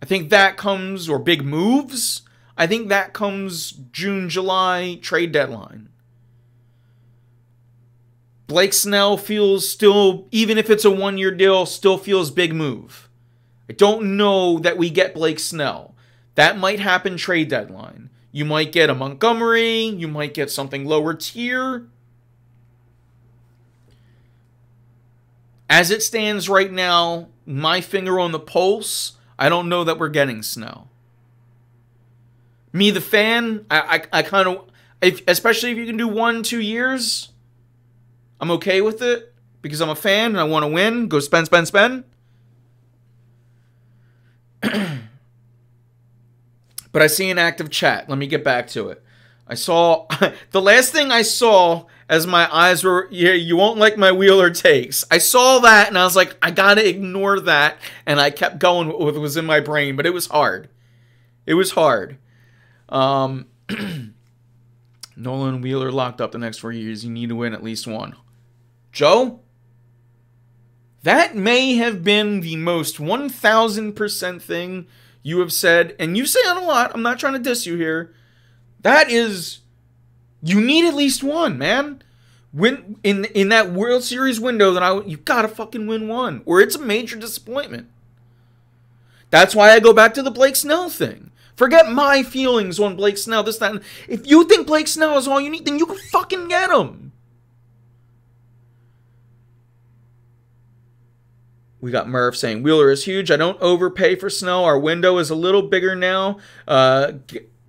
I think that comes, or big moves, I think that comes June, July trade deadline. Blake Snell feels still, even if it's a 1-year deal, still feels big move. I don't know that we get Blake Snell. That might happen trade deadline. You might get a Montgomery, you might get something lower tier. As it stands right now, my finger on the pulse, I don't know that we're getting Snell. Me, the fan, I kind of, especially if you can do 1-2 years, I'm okay with it because I'm a fan and I want to win. Go spend. But I see an active chat. Let me get back to it. I saw the last thing I saw as my eyes were, yeah, you won't like my Wheeler takes. I saw that and I was like, I gotta ignore that. And I kept going with what was in my brain, but it was hard. It was hard. Nolan Wheeler locked up the next 4 years. You need to win at least one. Joe? That may have been the most 1,000% thing you have said, and you say it a lot. I'm not trying to diss you here. That is, you need at least one, man. Win in that World Series window. You gotta fucking win one, or it's a major disappointment. That's why I go back to the Blake Snell thing. Forget my feelings on Blake Snell. This, that. If you think Blake Snell is all you need, then you can fucking get him. We got Murph saying, Wheeler is huge. I don't overpay for Snell. Our window is a little bigger now.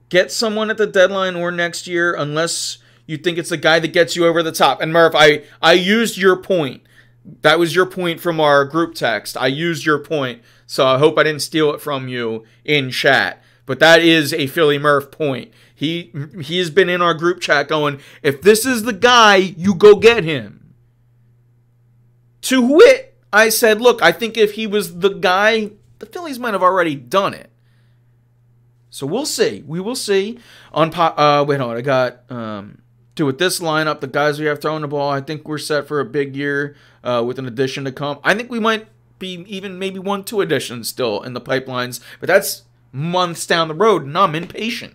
Get someone at the deadline or next year unless you think it's the guy that gets you over the top. And Murph, I used your point. That was your point from our group text. I used your point. So I hope I didn't steal it from you in chat. But that is a Philly Murph point. He has been in our group chat going, if this is the guy, you go get him. To wit, I said, look, I think if he was the guy, the Phillies might have already done it. So we'll see. We will see. Wait, hold on. I got, with this lineup, the guys we have throwing the ball, I think we're set for a big year with an addition to come. I think we might be even maybe 1-2 additions still in the pipelines, but that's months down the road, and I'm impatient.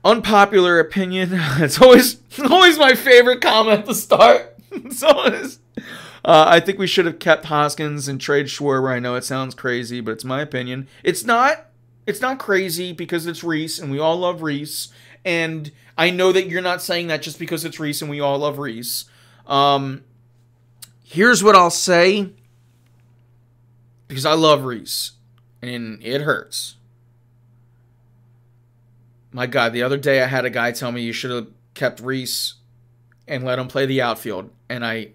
Unpopular opinion. It's always my favorite comment to start. It's always... I think we should have kept Hoskins and trade Schwarber. I know it sounds crazy, but it's my opinion. It's not crazy because it's Reese, and we all love Reese. And I know that you're not saying that just because it's Reese and we all love Reese. Here's what I'll say, because I love Reese, and it hurts. My God, the other day I had a guy tell me you should have kept Reese and let him play the outfield, and I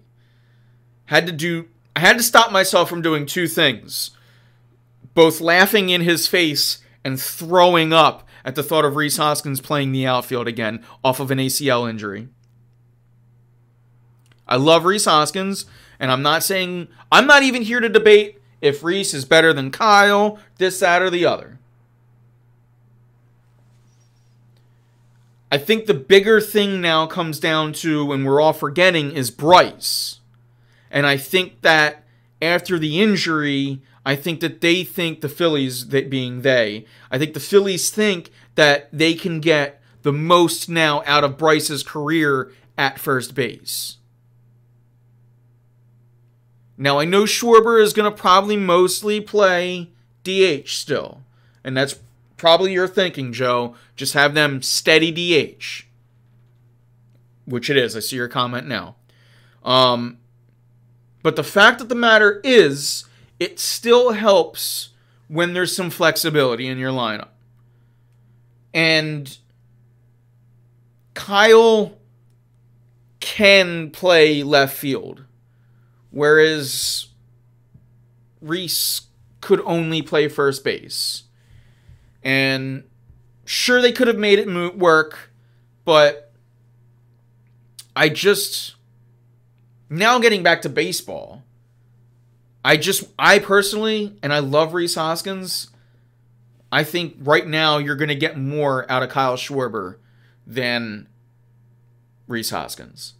had to stop myself from doing two things. Both laughing in his face and throwing up at the thought of Rhys Hoskins playing the outfield again off of an ACL injury. I love Rhys Hoskins, and I'm not even here to debate if Rhys is better than Kyle, this, that, or the other. I think the bigger thing now comes down to, and we're all forgetting, is Bryce. And I think that after the injury, I think that they think, the Phillies, that being they, I think the Phillies think that they can get the most now out of Bryce's career at first base. Now, I know Schwarber is going to probably mostly play DH still. And that's probably your thinking, Joe. Just have them steady DH. Which it is. I see your comment now. But the fact of the matter is, it still helps when there's some flexibility in your lineup. And Kyle can play left field, whereas Rhys could only play first base. And sure, they could have made it work, but now getting back to baseball, I personally, and I love Rhys Hoskins, I think right now you're going to get more out of Kyle Schwarber than Rhys Hoskins.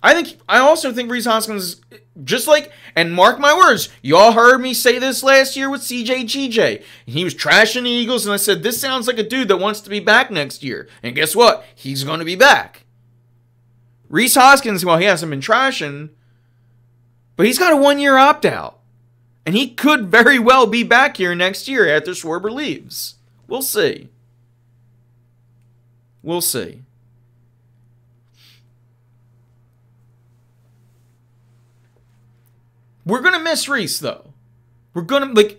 I also think Rhys Hoskins, just like, and mark my words, y'all heard me say this last year with CJ GJ. He was trashing the Eagles, and I said, this sounds like a dude that wants to be back next year. And guess what? He's going to be back. Rhys Hoskins, well, he hasn't been trashing, but he's got a 1-year opt-out. And he could very well be back here next year after Schwarber leaves. We'll see. We'll see. We're going to miss Rhys, though. We're going to,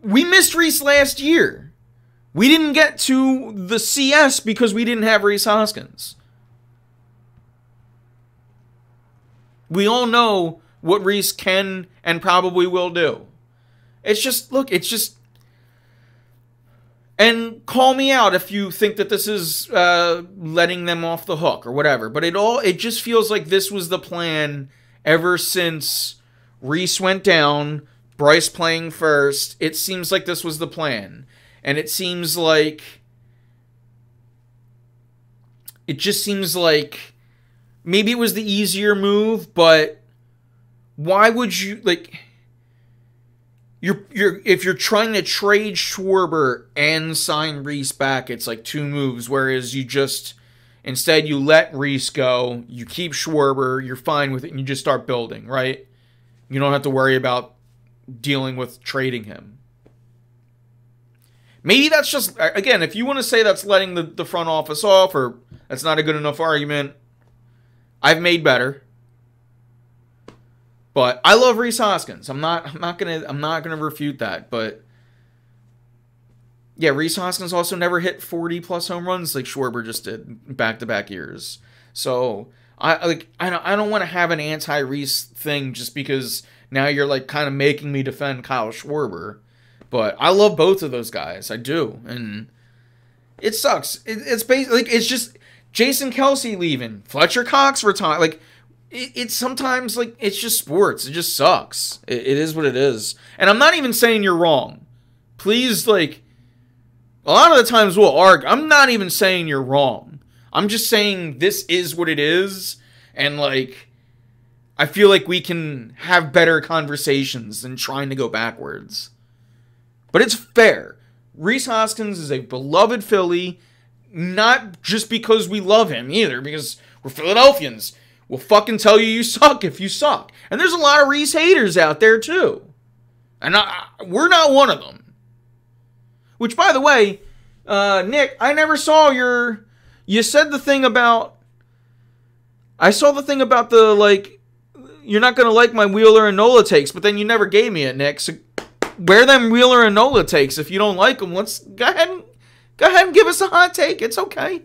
we missed Rhys last year. We didn't get to the CS because we didn't have Rhys Hoskins. We all know what Reese can and probably will do. It's just, look, it's just... And call me out if you think that this is letting them off the hook or whatever. But it just feels like this was the plan ever since Reese went down, Bryce playing first. It seems like this was the plan. And it seems like... It just seems like maybe it was the easier move, but why would you, like... If you're trying to trade Schwarber and sign Reese back, it's like two moves. Whereas instead you let Reese go, you keep Schwarber, you're fine with it, and you just start building, right? You don't have to worry about dealing with trading him. Maybe that's just, again, if you want to say that's letting the front office off, or that's not a good enough argument, I've made better. But I love Rhys Hoskins. I'm not gonna refute that. But yeah, Rhys Hoskins also never hit 40+ home runs like Schwarber just did back-to-back years. So I don't want to have an anti-Rhys thing just because now you're like kind of making me defend Kyle Schwarber. But I love both of those guys. I do, and it sucks. It's basically like, it's just Jason Kelce leaving, Fletcher Cox retired. Like. It's sometimes, like, it's just sports. It just sucks. It is what it is. And I'm not even saying you're wrong. Please, like, a lot of the times we'll argue. I'm not even saying you're wrong. I'm just saying this is what it is. And, like, I feel like we can have better conversations than trying to go backwards. But it's fair. Rhys Hoskins is a beloved Philly, not just because we love him either, because we're Philadelphians. We'll fucking tell you suck if you suck. And there's a lot of Reese haters out there, too. And we're not one of them. Which, by the way, Nick, I never saw your... You said the thing about... I saw the thing about the, like... You're not going to like my Wheeler and Nola takes, but then you never gave me it, Nick. So wear them Wheeler and Nola takes. If you don't like them, let's... Go ahead and give us a hot take. It's okay.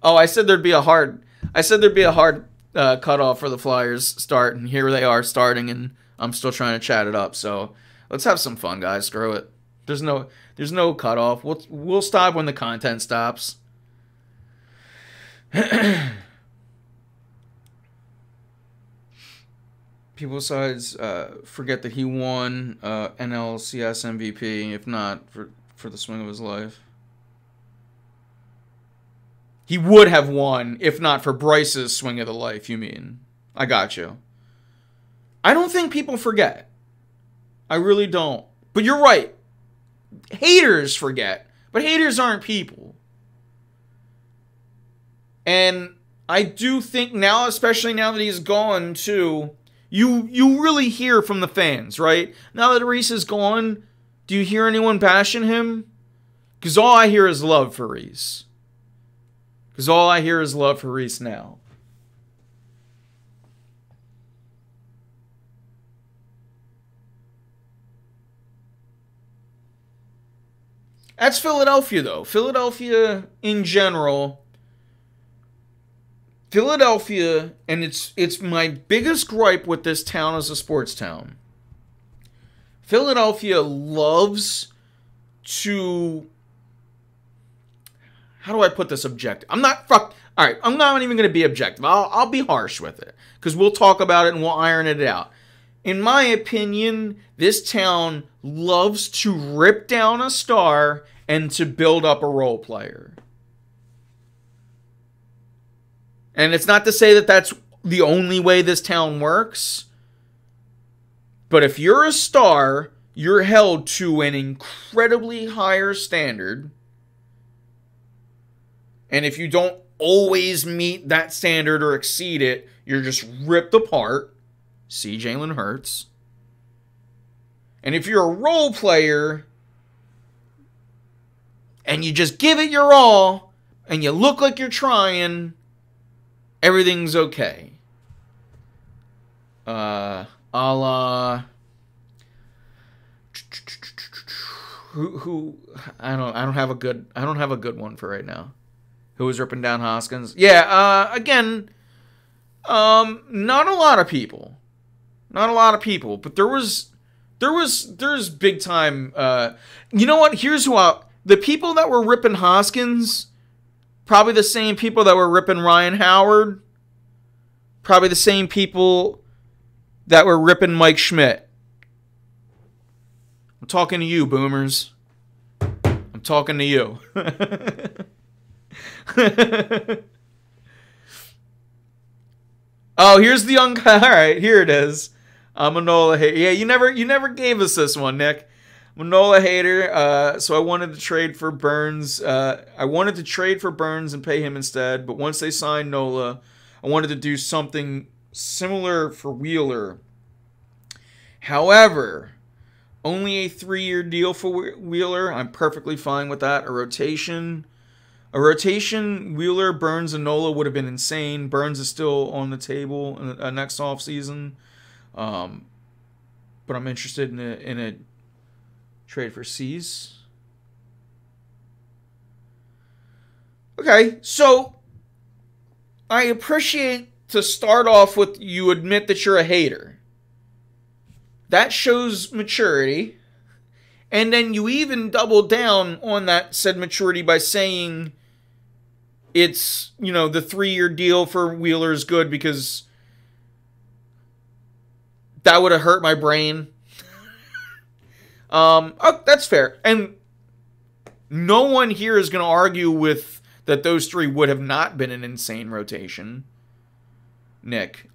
Oh, I said there'd be a hard cutoff for the Flyers start, and here they are starting, and I'm still trying to chat it up. So let's have some fun, guys. Screw it. There's no cutoff. We'll stop when the content stops. People besides forget that he won NLCS MVP, if not for the swing of his life. He would have won if not for Bryce's swing of the life, you mean. I got you. I don't think people forget. I really don't. But you're right. Haters forget. But haters aren't people. And I do think now, especially now that he's gone too, you really hear from the fans, right? Now that Rhys is gone, do you hear anyone bashing him? Because all I hear is love for Rhys. Because all I hear is love for Rhys now. That's Philadelphia, though. Philadelphia, in general. Philadelphia, and it's my biggest gripe with this town as a sports town. Philadelphia loves to... How do I put this objective? I'm not even going to be objective. I'll be harsh with it. Because we'll talk about it and we'll iron it out. In my opinion, this town loves to rip down a star and to build up a role player. And it's not to say that that's the only way this town works. But if you're a star, you're held to an incredibly higher standard. And if you don't always meet that standard or exceed it, you're just ripped apart. See Jalen Hurts. And if you're a role player and you just give it your all and you look like you're trying, everything's okay. I don't have a good one for right now. Who was ripping down Hoskins? Yeah, again, not a lot of people. Not a lot of people, but there's big time. You know what? Here's the people that were ripping Hoskins, probably the same people that were ripping Ryan Howard, probably the same people that were ripping Mike Schmidt. I'm talking to you, boomers. I'm talking to you. Oh, here's the young guy. All right, here it is. I'm a Nola hater. Yeah, you never gave us this one, Nick. I'm a Nola hater. So I wanted to trade for Burns. I wanted to trade for Burns and pay him instead. But once they signed Nola, I wanted to do something similar for Wheeler. However, only a 3-year deal for Wheeler. I'm perfectly fine with that. A rotation, Wheeler, Burns, and Nola would have been insane. Burns is still on the table next offseason. But I'm interested in a trade for Cease. Okay, so I appreciate to start off with you admit that you're a hater. That shows maturity. And then you even double down on that said maturity by saying it's, the 3-year deal for Wheeler is good because that would have hurt my brain. That's fair. And no one here is going to argue with that those 3 would have not been an insane rotation, Nick.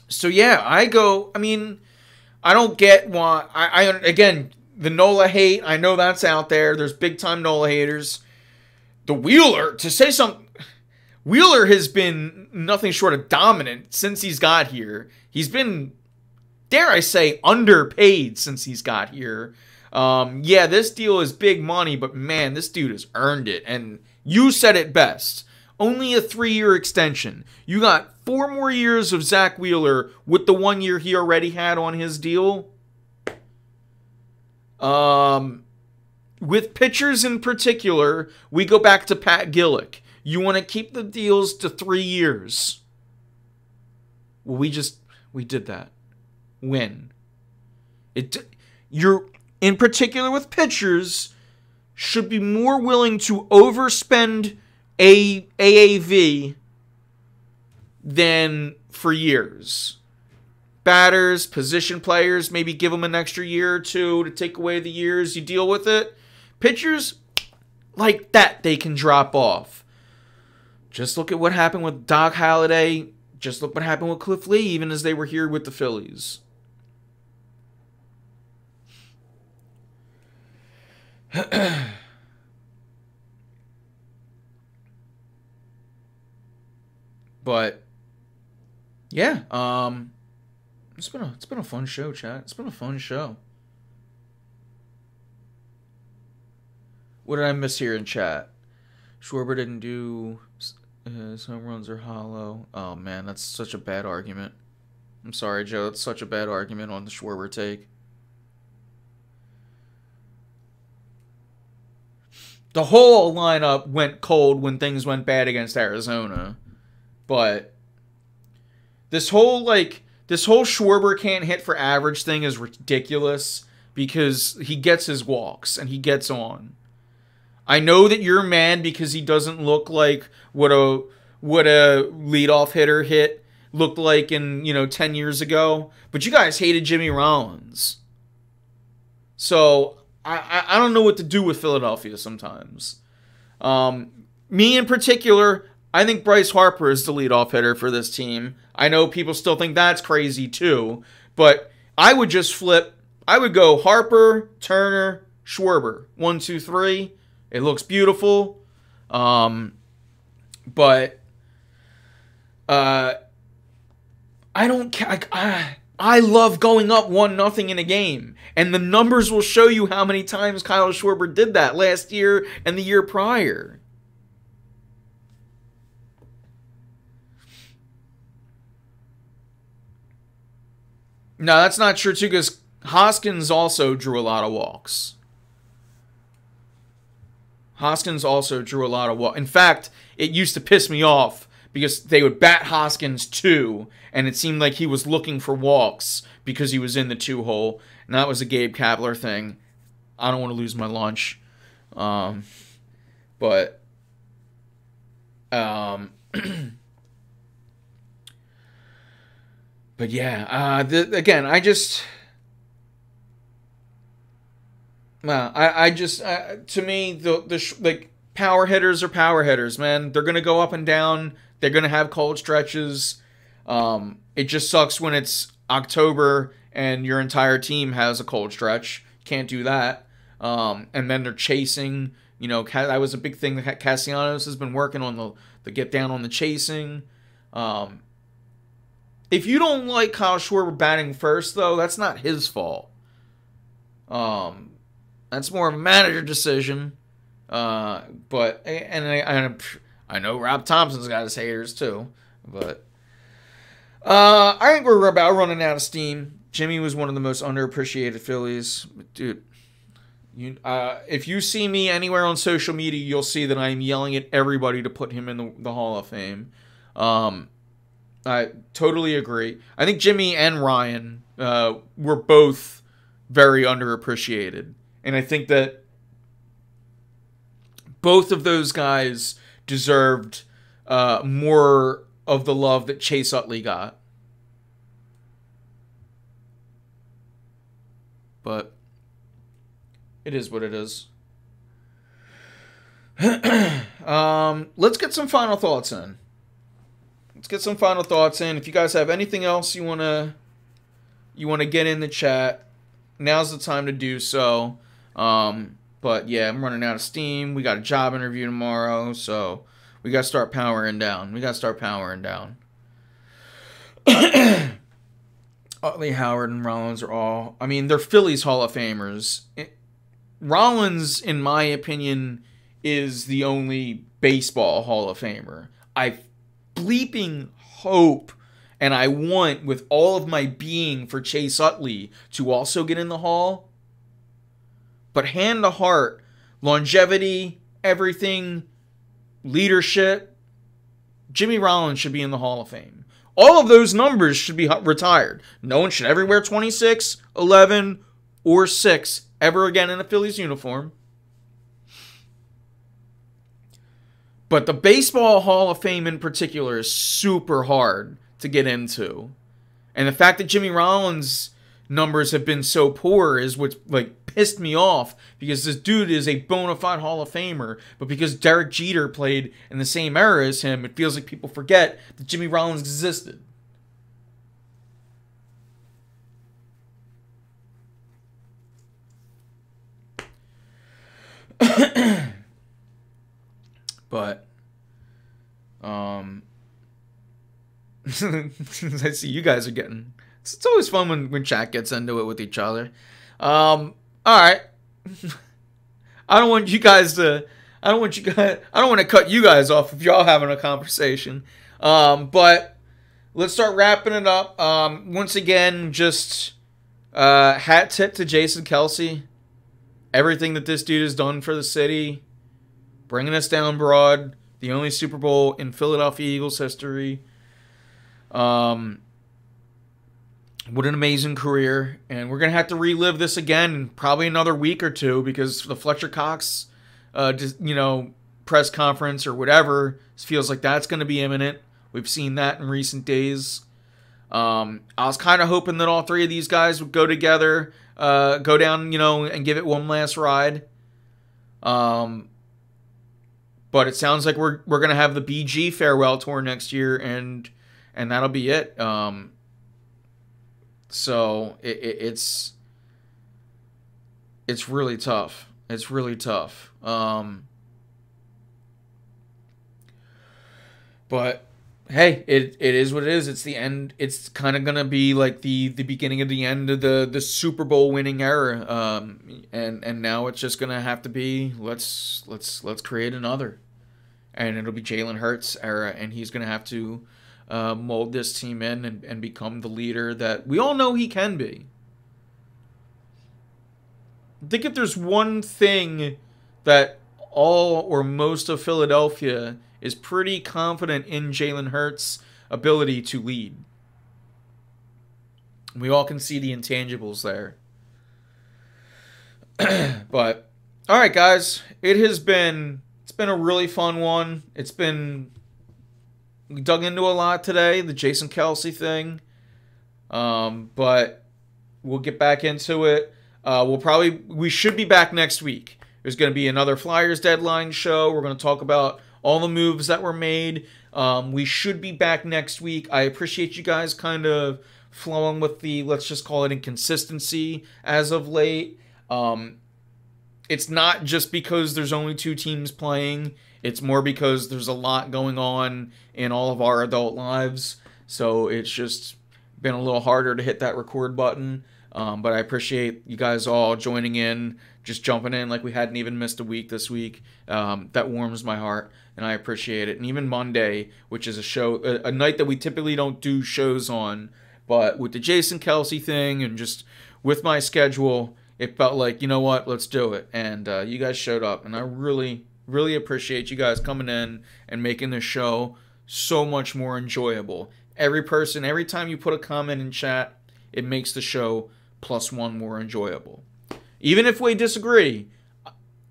So yeah, I don't get why. Again, the Nola hate, I know that's out there. There's big time Nola haters. The Wheeler, to say something, Wheeler has been nothing short of dominant since he's got here. He's been, dare I say, underpaid since he's got here. Yeah, this deal is big money, but man, this dude has earned it. And you said it best. Only a 3-year extension. You got 4 more years of Zach Wheeler with the 1 year he already had on his deal. With pitchers in particular, we go back to Pat Gillick. You want to keep the deals to 3 years. Well, we did that. When? You're, in particular with pitchers, should be more willing to overspend AAV than for years. Batters, position players, maybe give them an extra year or 2 to take away the years. You deal with it. Pitchers, like that, they can drop off. Just look at what happened with Doc Halladay. Just look what happened with Cliff Lee, even as they were here with the Phillies. But yeah, it's been a fun show, chat. It's been a fun show. What did I miss here in chat? Schwarber didn't do home runs are hollow. Oh man, that's such a bad argument. I'm sorry, Joe. That's such a bad argument on the Schwarber take. The whole lineup went cold when things went bad against Arizona. But this whole Schwarber can't hit for average thing is ridiculous because he gets his walks and he gets on. I know that you're mad because he doesn't look like what a leadoff hitter hit looked like in 10 years ago, but you guys hated Jimmy Rollins. So I don't know what to do with Philadelphia sometimes. Me in particular, I think Bryce Harper is the leadoff hitter for this team. I know people still think that's crazy too, but I would just flip. I would go Harper, Turner, Schwarber. 1, 2, 3. It looks beautiful. But I don't. I love going up 1-0 in a game, and the numbers will show you how many times Kyle Schwarber did that last year and the year prior. No, that's not true too, because Hoskins also drew a lot of walks. In fact, it used to piss me off because they would bat Hoskins 2, and it seemed like he was looking for walks because he was in the 2 hole, and that was a Gabe Kapler thing. I don't want to lose my lunch. But yeah, again, I just, to me, like, power hitters are power hitters, man. They're gonna go up and down. They're gonna have cold stretches. It just sucks when it's October and your entire team has a cold stretch. Can't do that. And then they're chasing. You know, that was a big thing that Castellanos has been working on, the get down on the chasing. If you don't like Kyle Schwarber batting first, though, that's not his fault. That's more of a manager decision. But I know Rob Thompson's got his haters too. But I think we're about running out of steam. Jimmy was one of the most underappreciated Phillies, dude. If you see me anywhere on social media, you'll see that I'm yelling at everybody to put him in the Hall of Fame. I totally agree. I think Jimmy and Ryan were both very underappreciated. And I think that both of those guys deserved more of the love that Chase Utley got. But it is what it is. Let's get some final thoughts in. If you guys have anything else you wanna get in the chat, now's the time to do so. But yeah, I'm running out of steam. We got a job interview tomorrow, so we gotta start powering down. Utley, Howard, and Rollins are all, I mean, they're Phillies Hall of Famers. Rollins, in my opinion, is the only baseball Hall of Famer. I bleeping hope and I want with all of my being for Chase Utley to also get in the Hall. But hand to heart, longevity, everything, leadership, Jimmy Rollins should be in the Hall of Fame. All of those numbers should be retired. No one should ever wear 26, 11, or 6 ever again in a Phillies uniform. But the Baseball Hall of Fame in particular is super hard to get into. And the fact that Jimmy Rollins' numbers have been so poor is what, like, pissed me off, because this dude is a bona fide Hall of Famer, but because Derek Jeter played in the same era as him, it feels like people forget that Jimmy Rollins existed. But I see you guys are getting, it's always fun when chat gets into it with each other. All right. I don't want to cut you guys off if y'all having a conversation. But let's start wrapping it up. Once again, just hat tip to Jason Kelce. Everything that this dude has done for the city, bringing us down broad, the only Super Bowl in Philadelphia Eagles history. What an amazing career. And we're going to have to relive this again in probably another week or two, because the Fletcher Cox, press conference or whatever, feels like that's going to be imminent. We've seen that in recent days. I was kind of hoping that all three of these guys would go together, go down, and give it one last ride. But it sounds like we're going to have the BG farewell tour next year, and that'll be it. So it's really tough. It's really tough. But hey, it is what it is. It's the end. It's kind of gonna be like the beginning of the end of the Super Bowl winning era. And now it's just gonna have to be let's create another, and it'll be Jalen Hurts era, and he's gonna have to mold this team in and become the leader that we all know he can be. I think if there's one thing that all or most of Philadelphia is pretty confident in Jalen Hurts' ability to lead. We all can see the intangibles there. But all right, guys, it's been a really fun one. We dug into a lot today, the Jason Kelce thing. But we'll get back into it. We should be back next week. There's going to be another Flyers deadline show. We're going to talk about all the moves that were made. We should be back next week. I appreciate you guys kind of flowing with the, let's just call it, inconsistency as of late. It's not just because there's only 2 teams playing. It's more because there's a lot going on in all of our adult lives. So it's just been a little harder to hit that record button. But I appreciate you guys all joining in, just jumping in like we hadn't even missed a week this week. That warms my heart, and I appreciate it. And even Monday, which is a night that we typically don't do shows on, but with the Jason Kelce thing and just with my schedule, it felt like, you know what, let's do it. And you guys showed up, and I really, really appreciate you guys coming in and making this show so much more enjoyable. Every time you put a comment in chat, it makes the show +1 more enjoyable. Even if we disagree,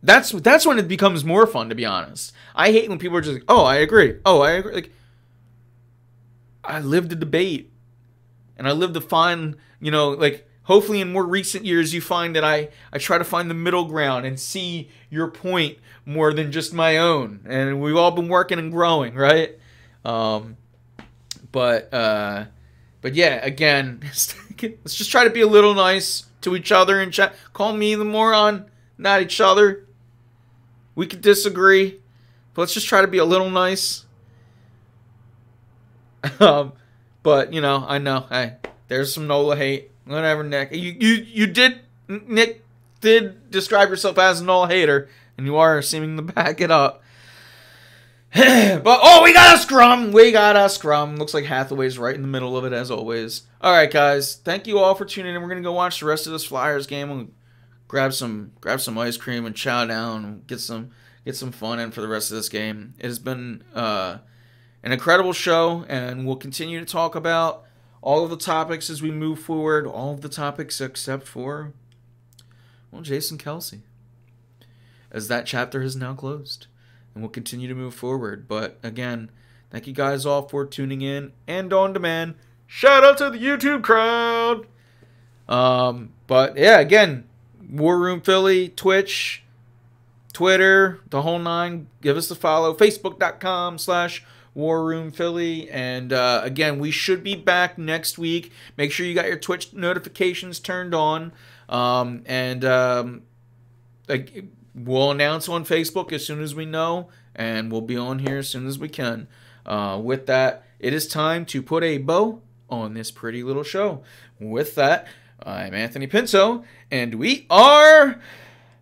that's when it becomes more fun, to be honest. I hate when people are just like, oh, I agree. Oh, I agree. Like, I live to debate. And I live to find, like, hopefully in more recent years you find that I try to find the middle ground and see your point more than just my own. And we've all been working and growing, right? But yeah, again, let's just try to be a little nice to each other in chat. Call me the moron, not each other. We could disagree, but let's just try to be a little nice. But I know, hey, there's some NOLA hate. Whatever, Nick. Nick did describe yourself as a NOLA hater, and you are seeming to back it up. But, we got a scrum. Looks like Hathaway's right in the middle of it, as always. All right, guys. Thank you all for tuning in. We're going to go watch the rest of this Flyers game. We'll grab some ice cream and chow down and get some fun in for the rest of this game. It has been an incredible show, and we'll continue to talk about all of the topics as we move forward. All of the topics except for, Jason Kelce, as that chapter is now closed. And we'll continue to move forward. But again, thank you guys all for tuning in and on demand. Shout out to the YouTube crowd. But yeah, again, War Room Philly, Twitch, Twitter, the whole 9. Give us a follow. Facebook.com/War Room Philly. And again, we should be back next week. Make sure you got your Twitch notifications turned on. We'll announce on Facebook as soon as we know, and we'll be on here as soon as we can. With that, it is time to put a bow on this pretty little show. With that, I'm Anthony Pinto, and we are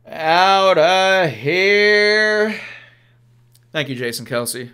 out of here. Thank you, Jason Kelce.